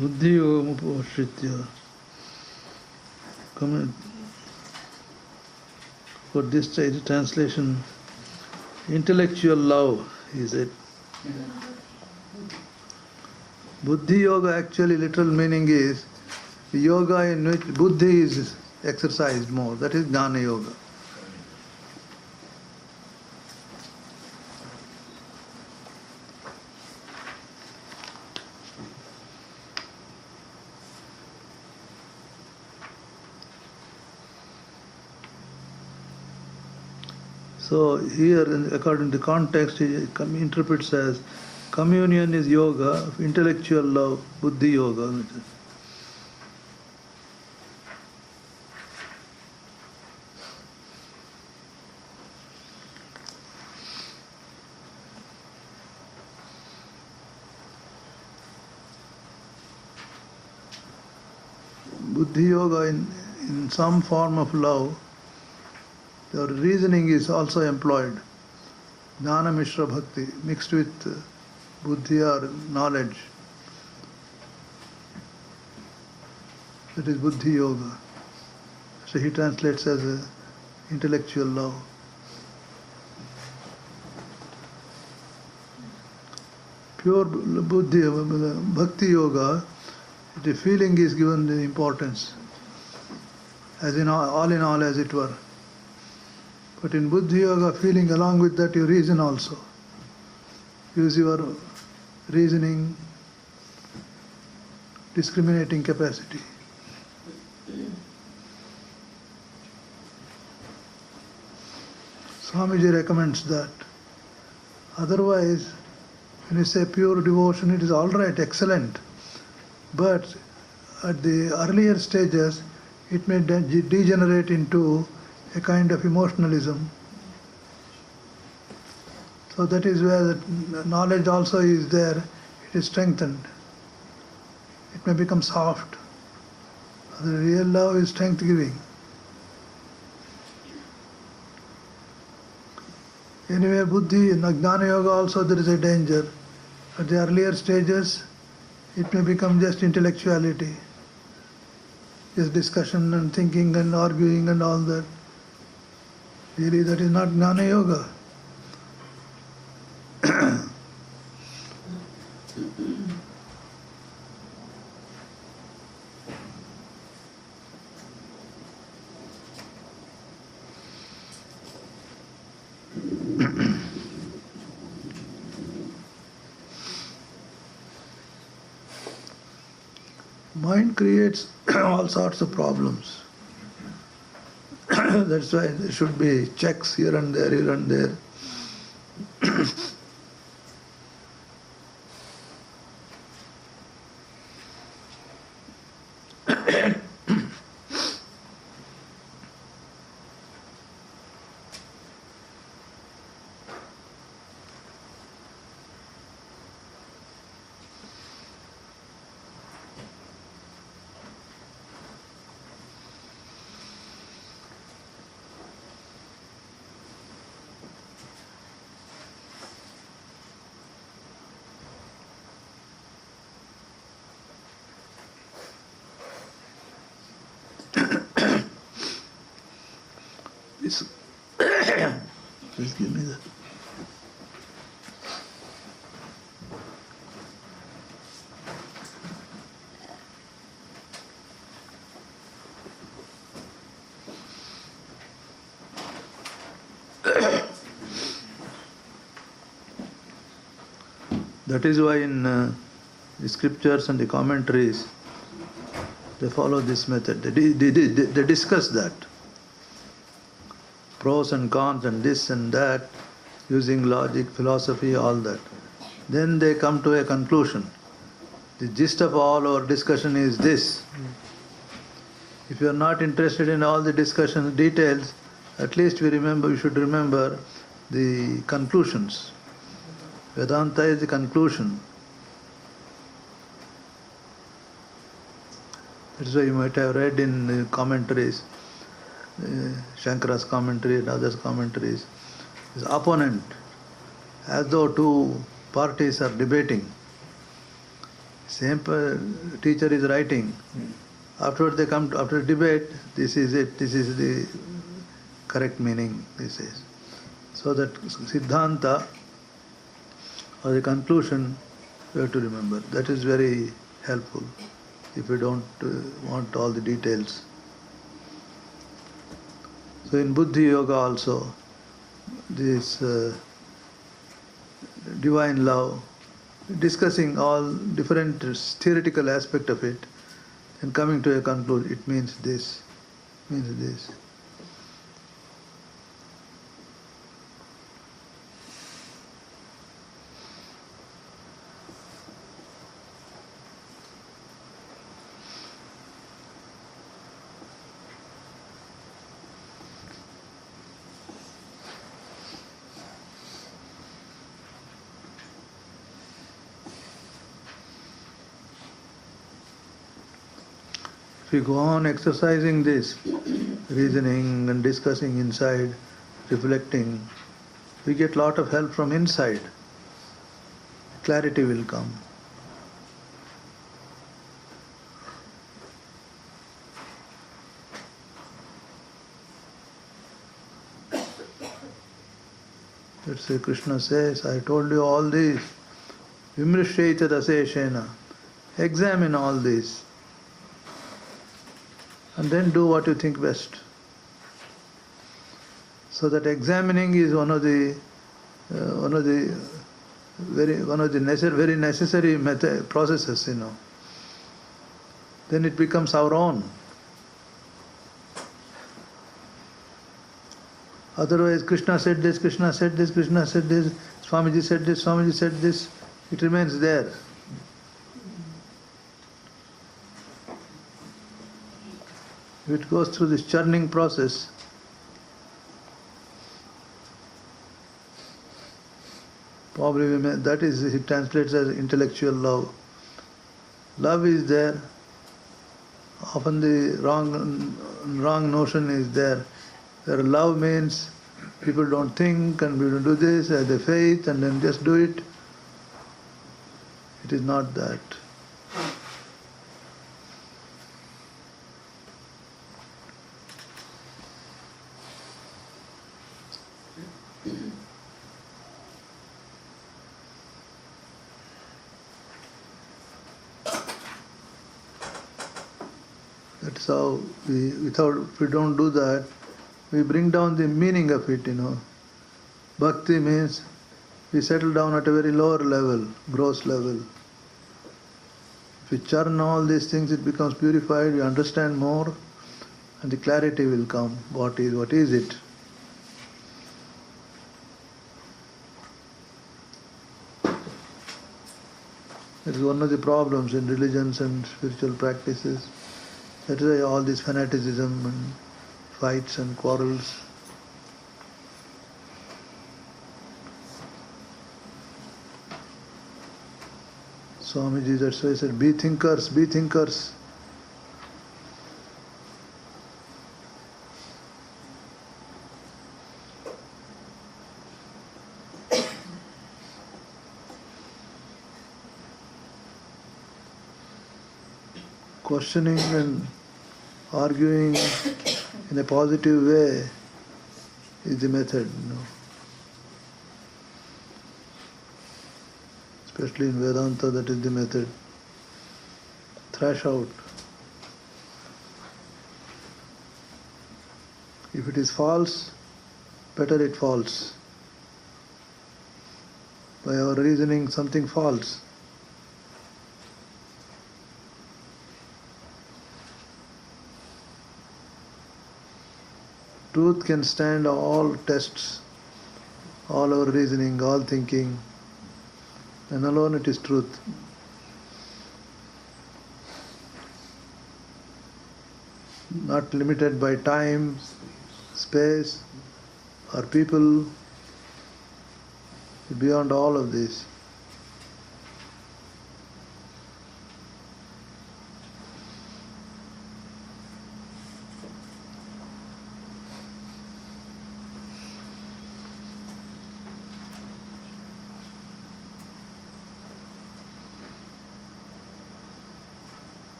Buddhi Yoga Upashritya. For this translation, intellectual love is it. Buddhi Yoga actually literal meaning is yoga in which Buddhi is exercised more. That is Jnana Yoga. So here, according to the context, he interprets as communion is yoga, intellectual love, Buddhi Yoga. Buddhi Yoga in some form of love, the reasoning is also employed. Jnana Mishra Bhakti mixed with Buddhi or knowledge. That is Buddhi Yoga. So he translates as a intellectual love. Pure Buddhi, Bhakti Yoga The feeling is given the importance, as in all as it were. But in Buddhi Yoga, feeling along with that you reason also. Use your reasoning, discriminating capacity. Swamiji recommends that. Otherwise, when you say pure devotion, it is all right, excellent. But at the earlier stages, it may degenerate into a kind of emotionalism. So that is where the knowledge also is there, it is strengthened. It may become soft. The real love is strength giving. Anyway, Buddhi, in Jnana Yoga also there is a danger. At the earlier stages, it may become just intellectuality, just discussion and thinking and arguing and all that. Really, that is not Jnana Yoga. Mind creates all sorts of problems. That's why there should be checks here and there, here and there. This, please give me that. That is why in the scriptures and the commentaries, they follow this method. They discuss that. Pros and cons and this and that, using logic, philosophy, all that. Then they come to a conclusion. The gist of all our discussion is this. If you are not interested in all the discussion details, at least we should remember the conclusions. Vedanta is the conclusion. That's why you might have read in the commentaries, Shankara's commentary and others' commentaries, his opponent, as though two parties are debating. Same teacher is writing. Afterwards they come to, after debate, this is it, this is the correct meaning, this is. So that Siddhanta, or the conclusion, you have to remember. That is very helpful if you don't want all the details. So in Buddhi Yoga also, this divine love, discussing all different theoretical aspect of it, and coming to a conclusion, it means this, means this. If we go on exercising this, reasoning and discussing inside, reflecting, we get lot of help from inside. Clarity will come. That's why Krishna says, I told you all this. Vimrishyaita daseshena. Examine all this. and then do what you think best. So that examining is one of the very necessary method processes, Then it becomes our own. Otherwise, Krishna said this, Krishna said this, Krishna said this, Swamiji said this, Swamiji said this. It remains there. If it goes through this churning process, probably that is, it translates as intellectual love. Love is there. Often the wrong notion is there. Where love means people don't think and we don't do this, have the faith and then just do it. It is not that. That's how if we don't do that, we bring down the meaning of it, Bhakti means we settle down at a very lower level, gross level. If we churn all these things, it becomes purified, we understand more, and the clarity will come. What is it? It is one of the problems in religions and spiritual practices. That is why all this fanaticism and fights and quarrels. Swamiji, that's why he said, be thinkers, be thinkers. Questioning and arguing in a positive way is the method, Especially in Vedanta, that is the method. Thrash out. If it is false, better it falls. By our reasoning, something false. Truth can stand all tests, all our reasoning, all thinking, and alone it is truth. Not limited by time, space, or people, beyond all of this.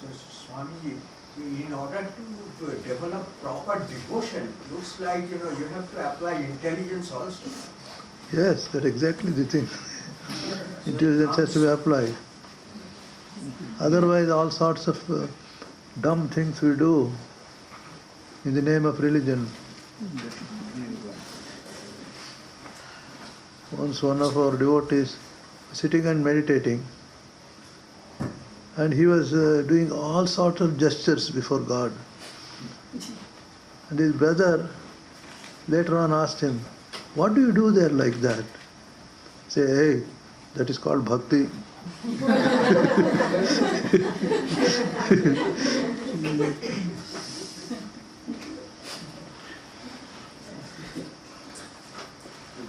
So, Swamiji, in order to develop proper devotion, looks like, you have to apply intelligence also. Yes, that's exactly the thing. Intelligence has to be applied. Otherwise, all sorts of dumb things we do in the name of religion. Once one of our devotees sitting and meditating, and he was doing all sorts of gestures before God. And his brother later on asked him, what do you do there like that? Say, hey, that is called bhakti.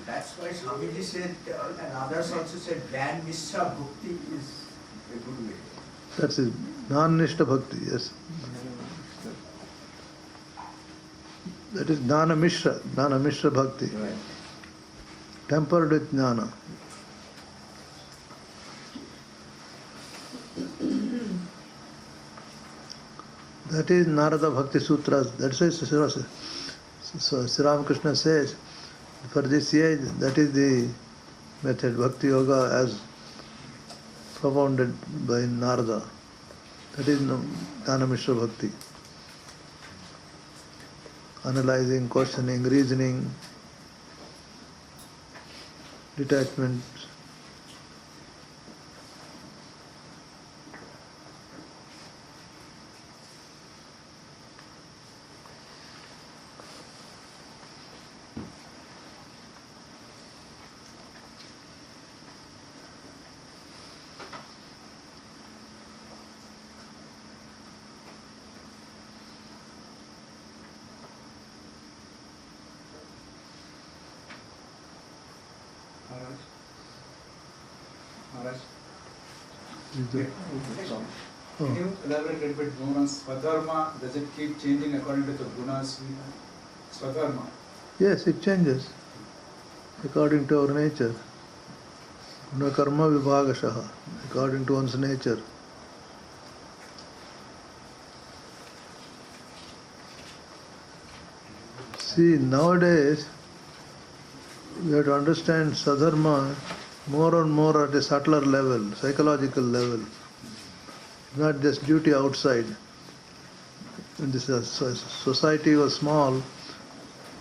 That's why Swamiji said, and others also said, Gyan Mishra Bhakti is a good way. That's it. Jnana-nishta bhakti, yes. That is Jnana Mishra bhakti. Right. Tempered with jnana. That is Narada Bhakti Sutras. That's why Sri Ramakrishna says, for this age, that is the method, Bhakti Yoga as propounded by Narada. That is Jnana Mishra Bhakti. Analyzing, questioning, reasoning, detachment. Maharaj, Is the- can you elaborate a little bit more on Swadharma? Does it keep changing according to the gunas? Swadharma. Yes, it changes according to our nature. Guna karma vibhagashaha, according to one's nature. See, nowadays we have to understand sadharma more and more at a subtler level, psychological level. Not just duty outside. When this society was small,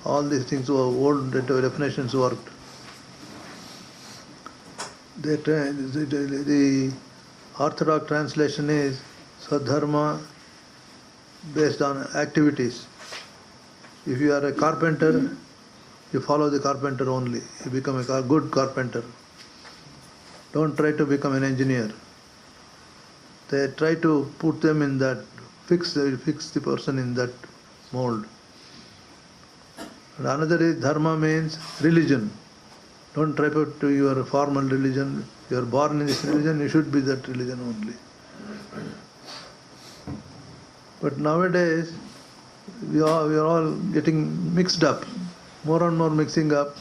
all these things were old definitions worked. The orthodox translation is Swadharma based on activities. If you are a carpenter, you follow the carpenter only. You become a good carpenter. Don't try to become an engineer. They try to put them in that, fix the person in that mold. And another is dharma means religion. Don't try to do your formal religion. You are born in this religion, you should be that religion only. But nowadays, we are all getting mixed up. More and more mixing up,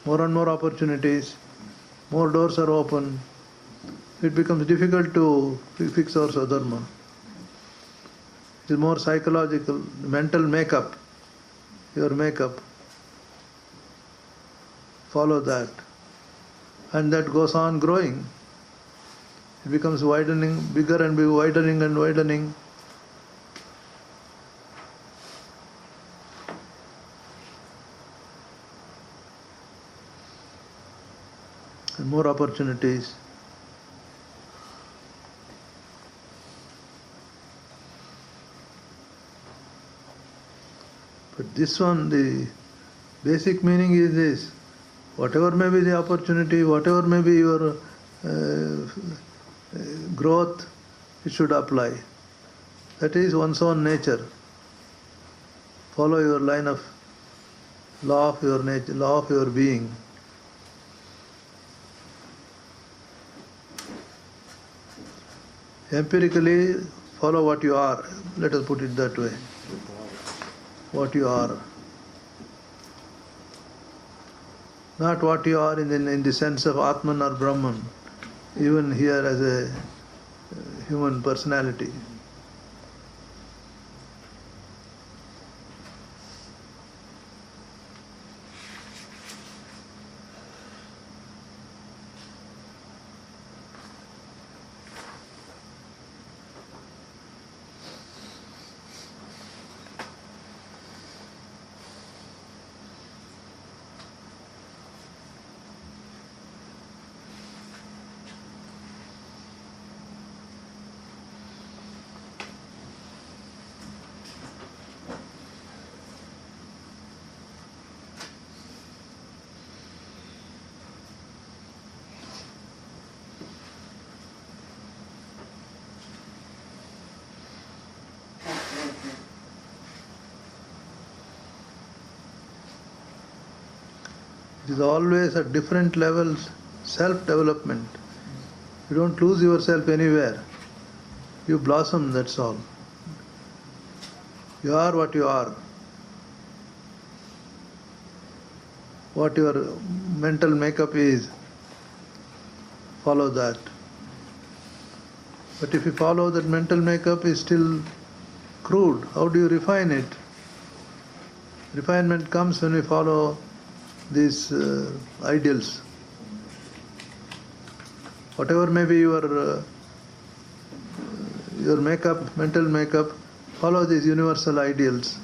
more and more opportunities, more doors are open. It becomes difficult to fix our sadharma. It is more psychological, mental makeup, your makeup. Follow that. And that goes on growing. It becomes widening, bigger and widening and widening. And more opportunities. But this one, the basic meaning is this: whatever may be the opportunity, whatever may be your growth, it should apply. That is one's own nature. Follow your line of law of your nature, law of your being. Empirically, follow what you are. Let us put it that way. What you are. Not what you are in the sense of Atman or Brahman, even here as a human personality. It is always at different levels, self-development. You don't lose yourself anywhere. You blossom, that's all. You are what you are. What your mental makeup is, follow that. But if you follow that mental makeup is still crude. How do you refine it? Refinement comes when we follow these ideals. Whatever may be your makeup, mental makeup, follow these universal ideals.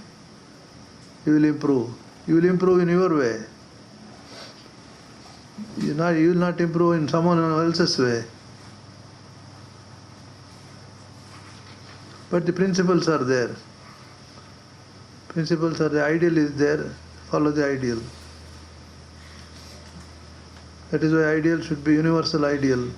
You will improve. You will improve in your way. You will not improve in someone else's way. But the principles are there. Principles are the ideal is there. Follow the ideal. That is why ideal should be universal ideal.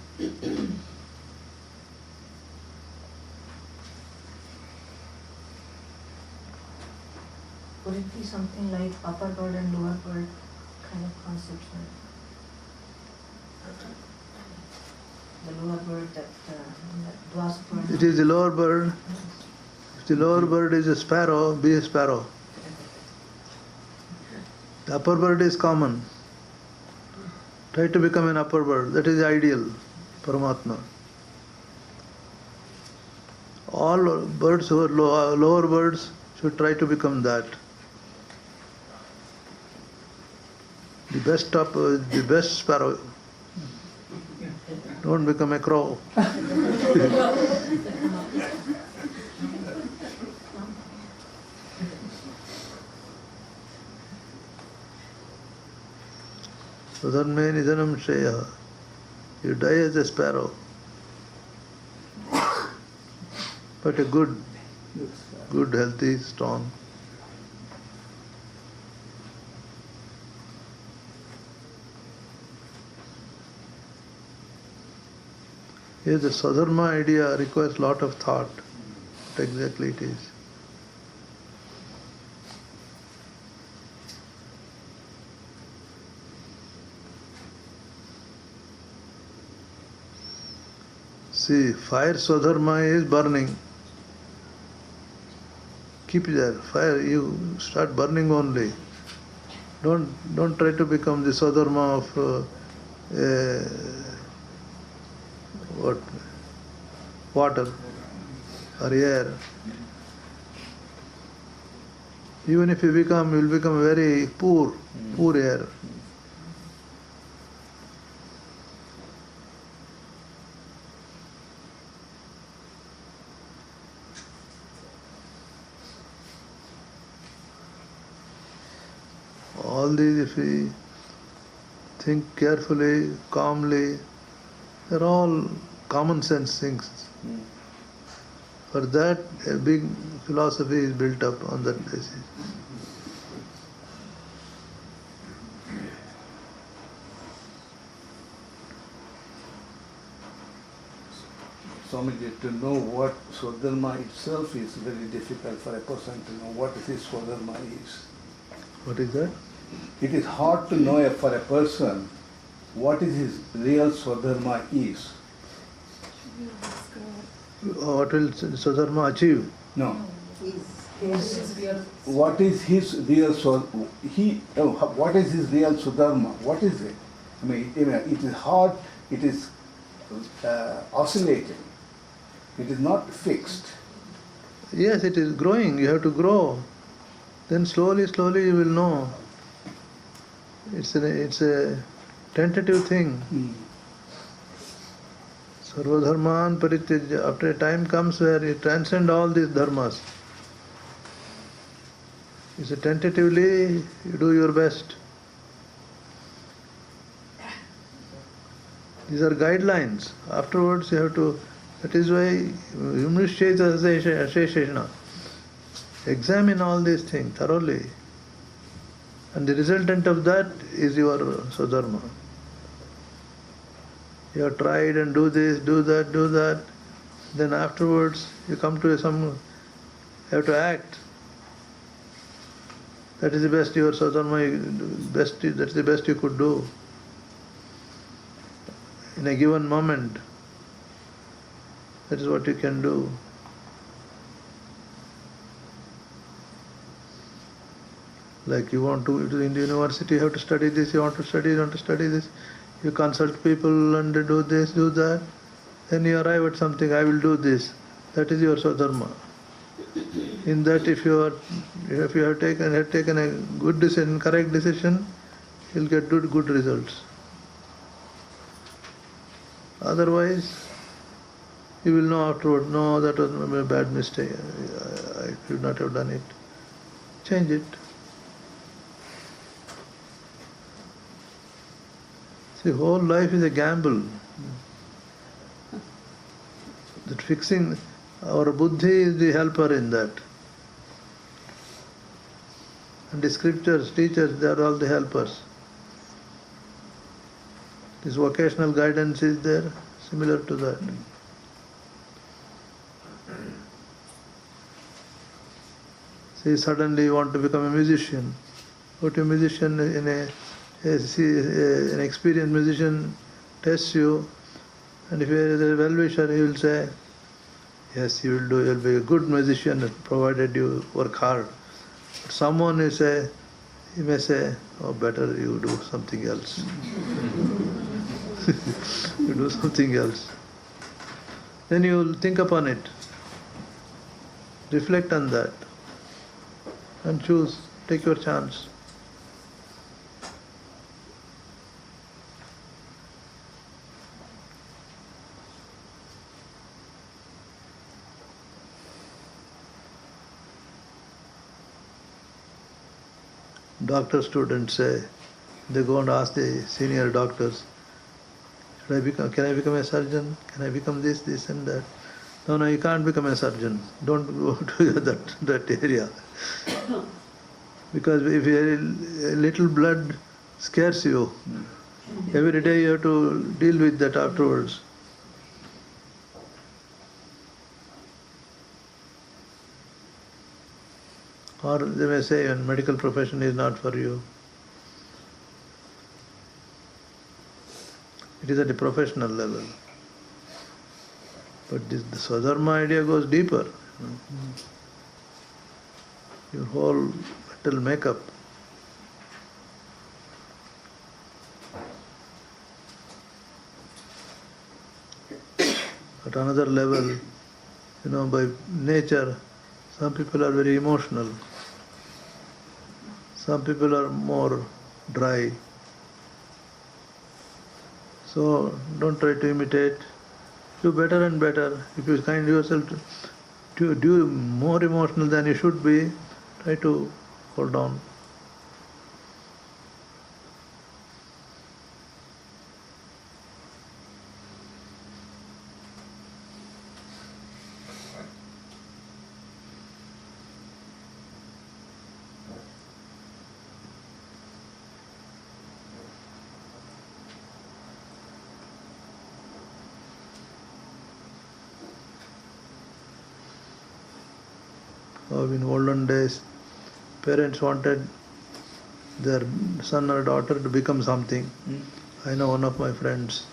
Would it be something like upper bird and lower bird kind of conception? The lower bird that Dwasapurna. It is the lower bird. If the lower bird is a sparrow, be a sparrow. The upper bird is common. Try to become an upper bird. That is the ideal, Paramatma. All birds who are lower birds should try to become that. The best sparrow. Don't become a crow. Swadharme nidhanam shreya. You die as a sparrow. But a good, healthy, strong. Here the Swadharma idea requires a lot of thought. What exactly it is. See, fire Swadharma is burning. Keep it there. Fire, you start burning only. Don't try to become the Swadharma of water or air. Even if you will become very poor air. All these, if we think carefully, calmly, they're all common sense things. For that, a big philosophy is built up on that basis. Swamiji, to know what Swadharma itself is very difficult for a person to know what his Swadharma is. What is that? It is hard to know for a person what is his real Swadharma is. What will Swadharma achieve? No. What is his real what is his real Swadharma? What is it? I mean, it is hard, it is oscillating. It is not fixed. Yes, it is growing. You have to grow. Then slowly you will know. It's a tentative thing. Sarva dharman parityajya. After a time comes where you transcend all these dharmas. It's a tentatively you do your best. These are guidelines. Afterwards you have to. That is why Vimrushcheta Asheshana. Examine all these things thoroughly. And the resultant of that is your Swadharma. You have tried and do this, do that. Then afterwards you come to you have to act. That is the best your Swadharma, that's the best you could do. In a given moment. That is what you can do. Like you want to in the university, you have to study this, you want to study this. You consult people and do this, do that. Then you arrive at something, I will do this. That is your Swadharma. In that, if you have taken a good decision, correct decision, you'll get good results. Otherwise, you will know afterward, no, that was a bad mistake. I should not have done it. Change it. See, whole life is a gamble. That fixing, our buddhi is the helper in that. And the scriptures, teachers, they are all the helpers. This vocational guidance is there, similar to that. See, suddenly you want to become a musician. Go to a musician, an experienced musician tests you, and if you are a well-wisher, he will say, yes, you will be a good musician provided you work hard. But someone he may say, oh, better you do something else. You do something else. Then you will think upon it, reflect on that, and choose, take your chance. Doctor students say, they go and ask the senior doctors, can I become a surgeon? Can I become this and that? No, you can't become a surgeon. Don't go to that area. Because if a little blood scares you, every day you have to deal with that afterwards. Or they may say, medical profession is not for you. It is at a professional level. But the Swadharma idea goes deeper. Your whole mental makeup. At another level, by nature, some people are very emotional. Some people are more dry. So don't try to imitate. Do better and better. If you find yourself to do more emotional than you should be, try to hold down. In olden days, parents wanted their son or daughter to become something. I know one of my friends,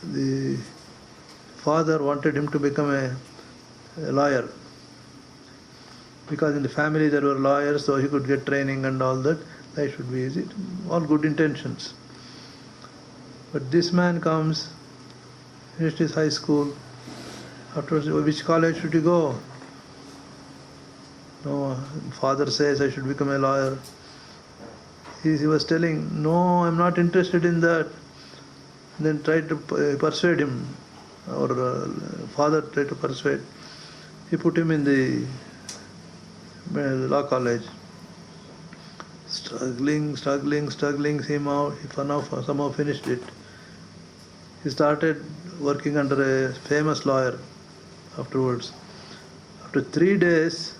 the father wanted him to become a lawyer, because in the family there were lawyers, so he could get training and all that. Life should be easy. All good intentions. But this man comes, finished his high school. Afterwards, which college should he go? No, father says I should become a lawyer. He was telling, no, I'm not interested in that. Then tried to persuade him. Our father tried to persuade. He put him in the law college. Struggling, he somehow finished it. He started working under a famous lawyer afterwards. After 3 days,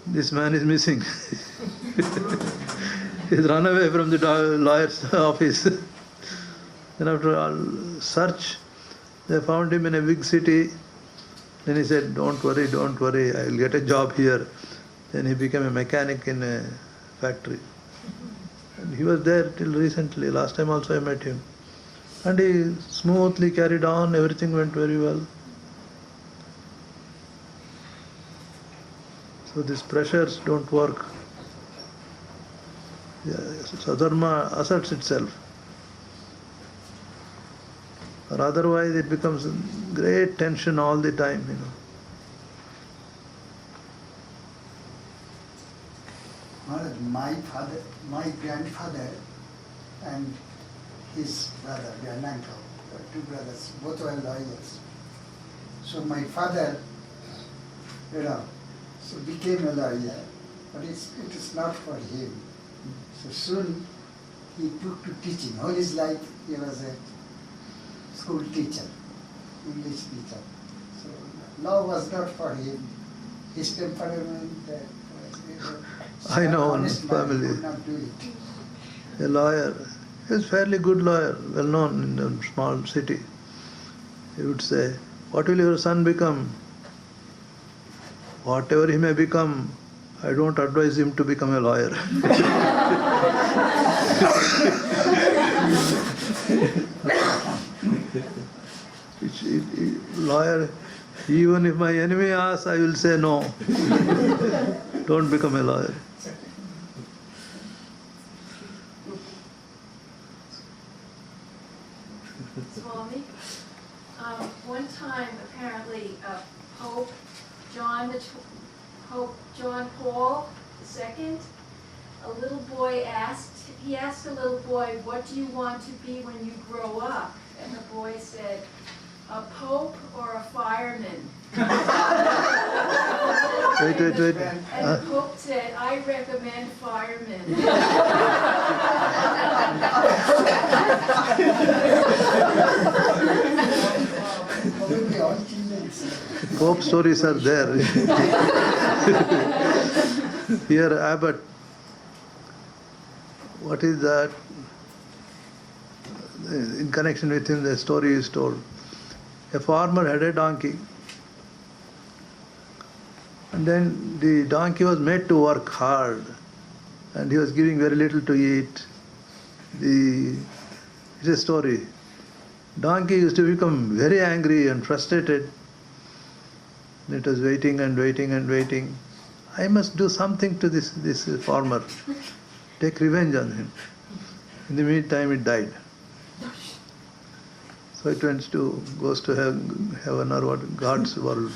this man is missing. He's run away from the lawyer's office. Then after all search, they found him in a big city. Then he said, don't worry, I will get a job here. Then he became a mechanic in a factory. And he was there till recently. Last time also I met him. And he smoothly carried on, everything went very well. So these pressures don't work. Sadharma asserts itself. Or otherwise it becomes great tension all the time, Maharaj, my grandfather and his brother, granduncle, two brothers, both were lawyers. So my father, so became a lawyer, but it is not for him. So soon he took to teaching. All his life he was a school teacher, English teacher. So law was not for him. His temperament, I know one honest man family. could not do it. A lawyer, he was a fairly good lawyer, well known in a small city. He would say, "What will your son become? Whatever he may become, I don't advise him to become a lawyer." Lawyer, even if my enemy asks, I will say no. Don't become a lawyer. Swami, one time apparently Pope John Paul II, a little boy asked a little boy, "What do you want to be when you grow up?" And the boy said, "A pope or a fireman." Wait. And the Pope said, "I recommend fireman." Probably all children say. Pope stories are there. Here, Abbott, what is that? In connection with him, the story is told. A farmer had a donkey, and then the donkey was made to work hard, and he was giving very little to eat. It's a story. Donkey used to become very angry and frustrated. It was waiting and waiting and waiting. I must do something to this farmer, take revenge on him. In the meantime, it died. So it goes to heaven or what, God's world.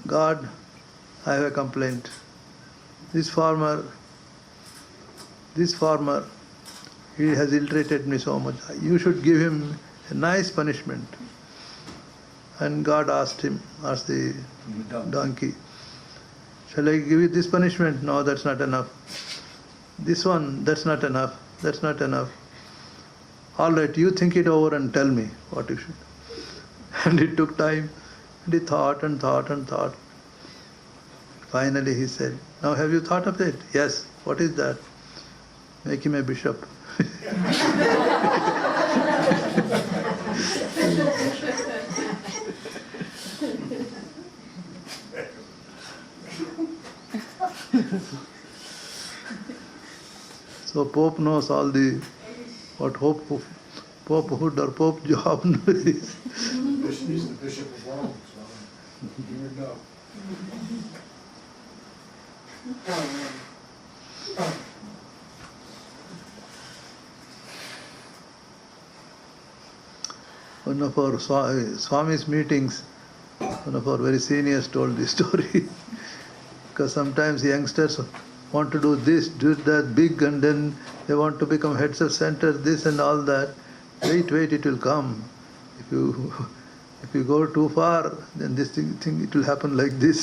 God, I have a complaint. This farmer, he has ill-treated me so much. You should give him a nice punishment. And God asked the donkey, "Shall I give you this punishment?" "No, that's not enough." "This one, that's not enough. That's not enough." "All right, you think it over and tell me what you should." And it took time, and he thought and thought and thought. Finally he said, "Now have you thought of it?" "Yes." "What is that?" "Make him a bishop." So Pope knows all what Popehood or Pope job is. He's the Bishop of Rome, so you would know. One of our Swami's meetings, one of our very seniors told this story. Because sometimes youngsters want to do this, do that big, and then they want to become heads of centers, this and all that. Wait, it will come. If you go too far, then this thing it will happen like this.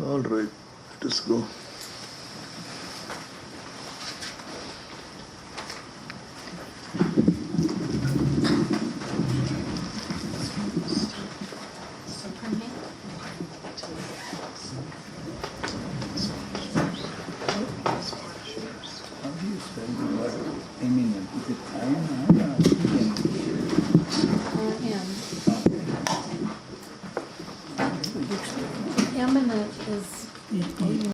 All right, let us go. Yeah. Eminent is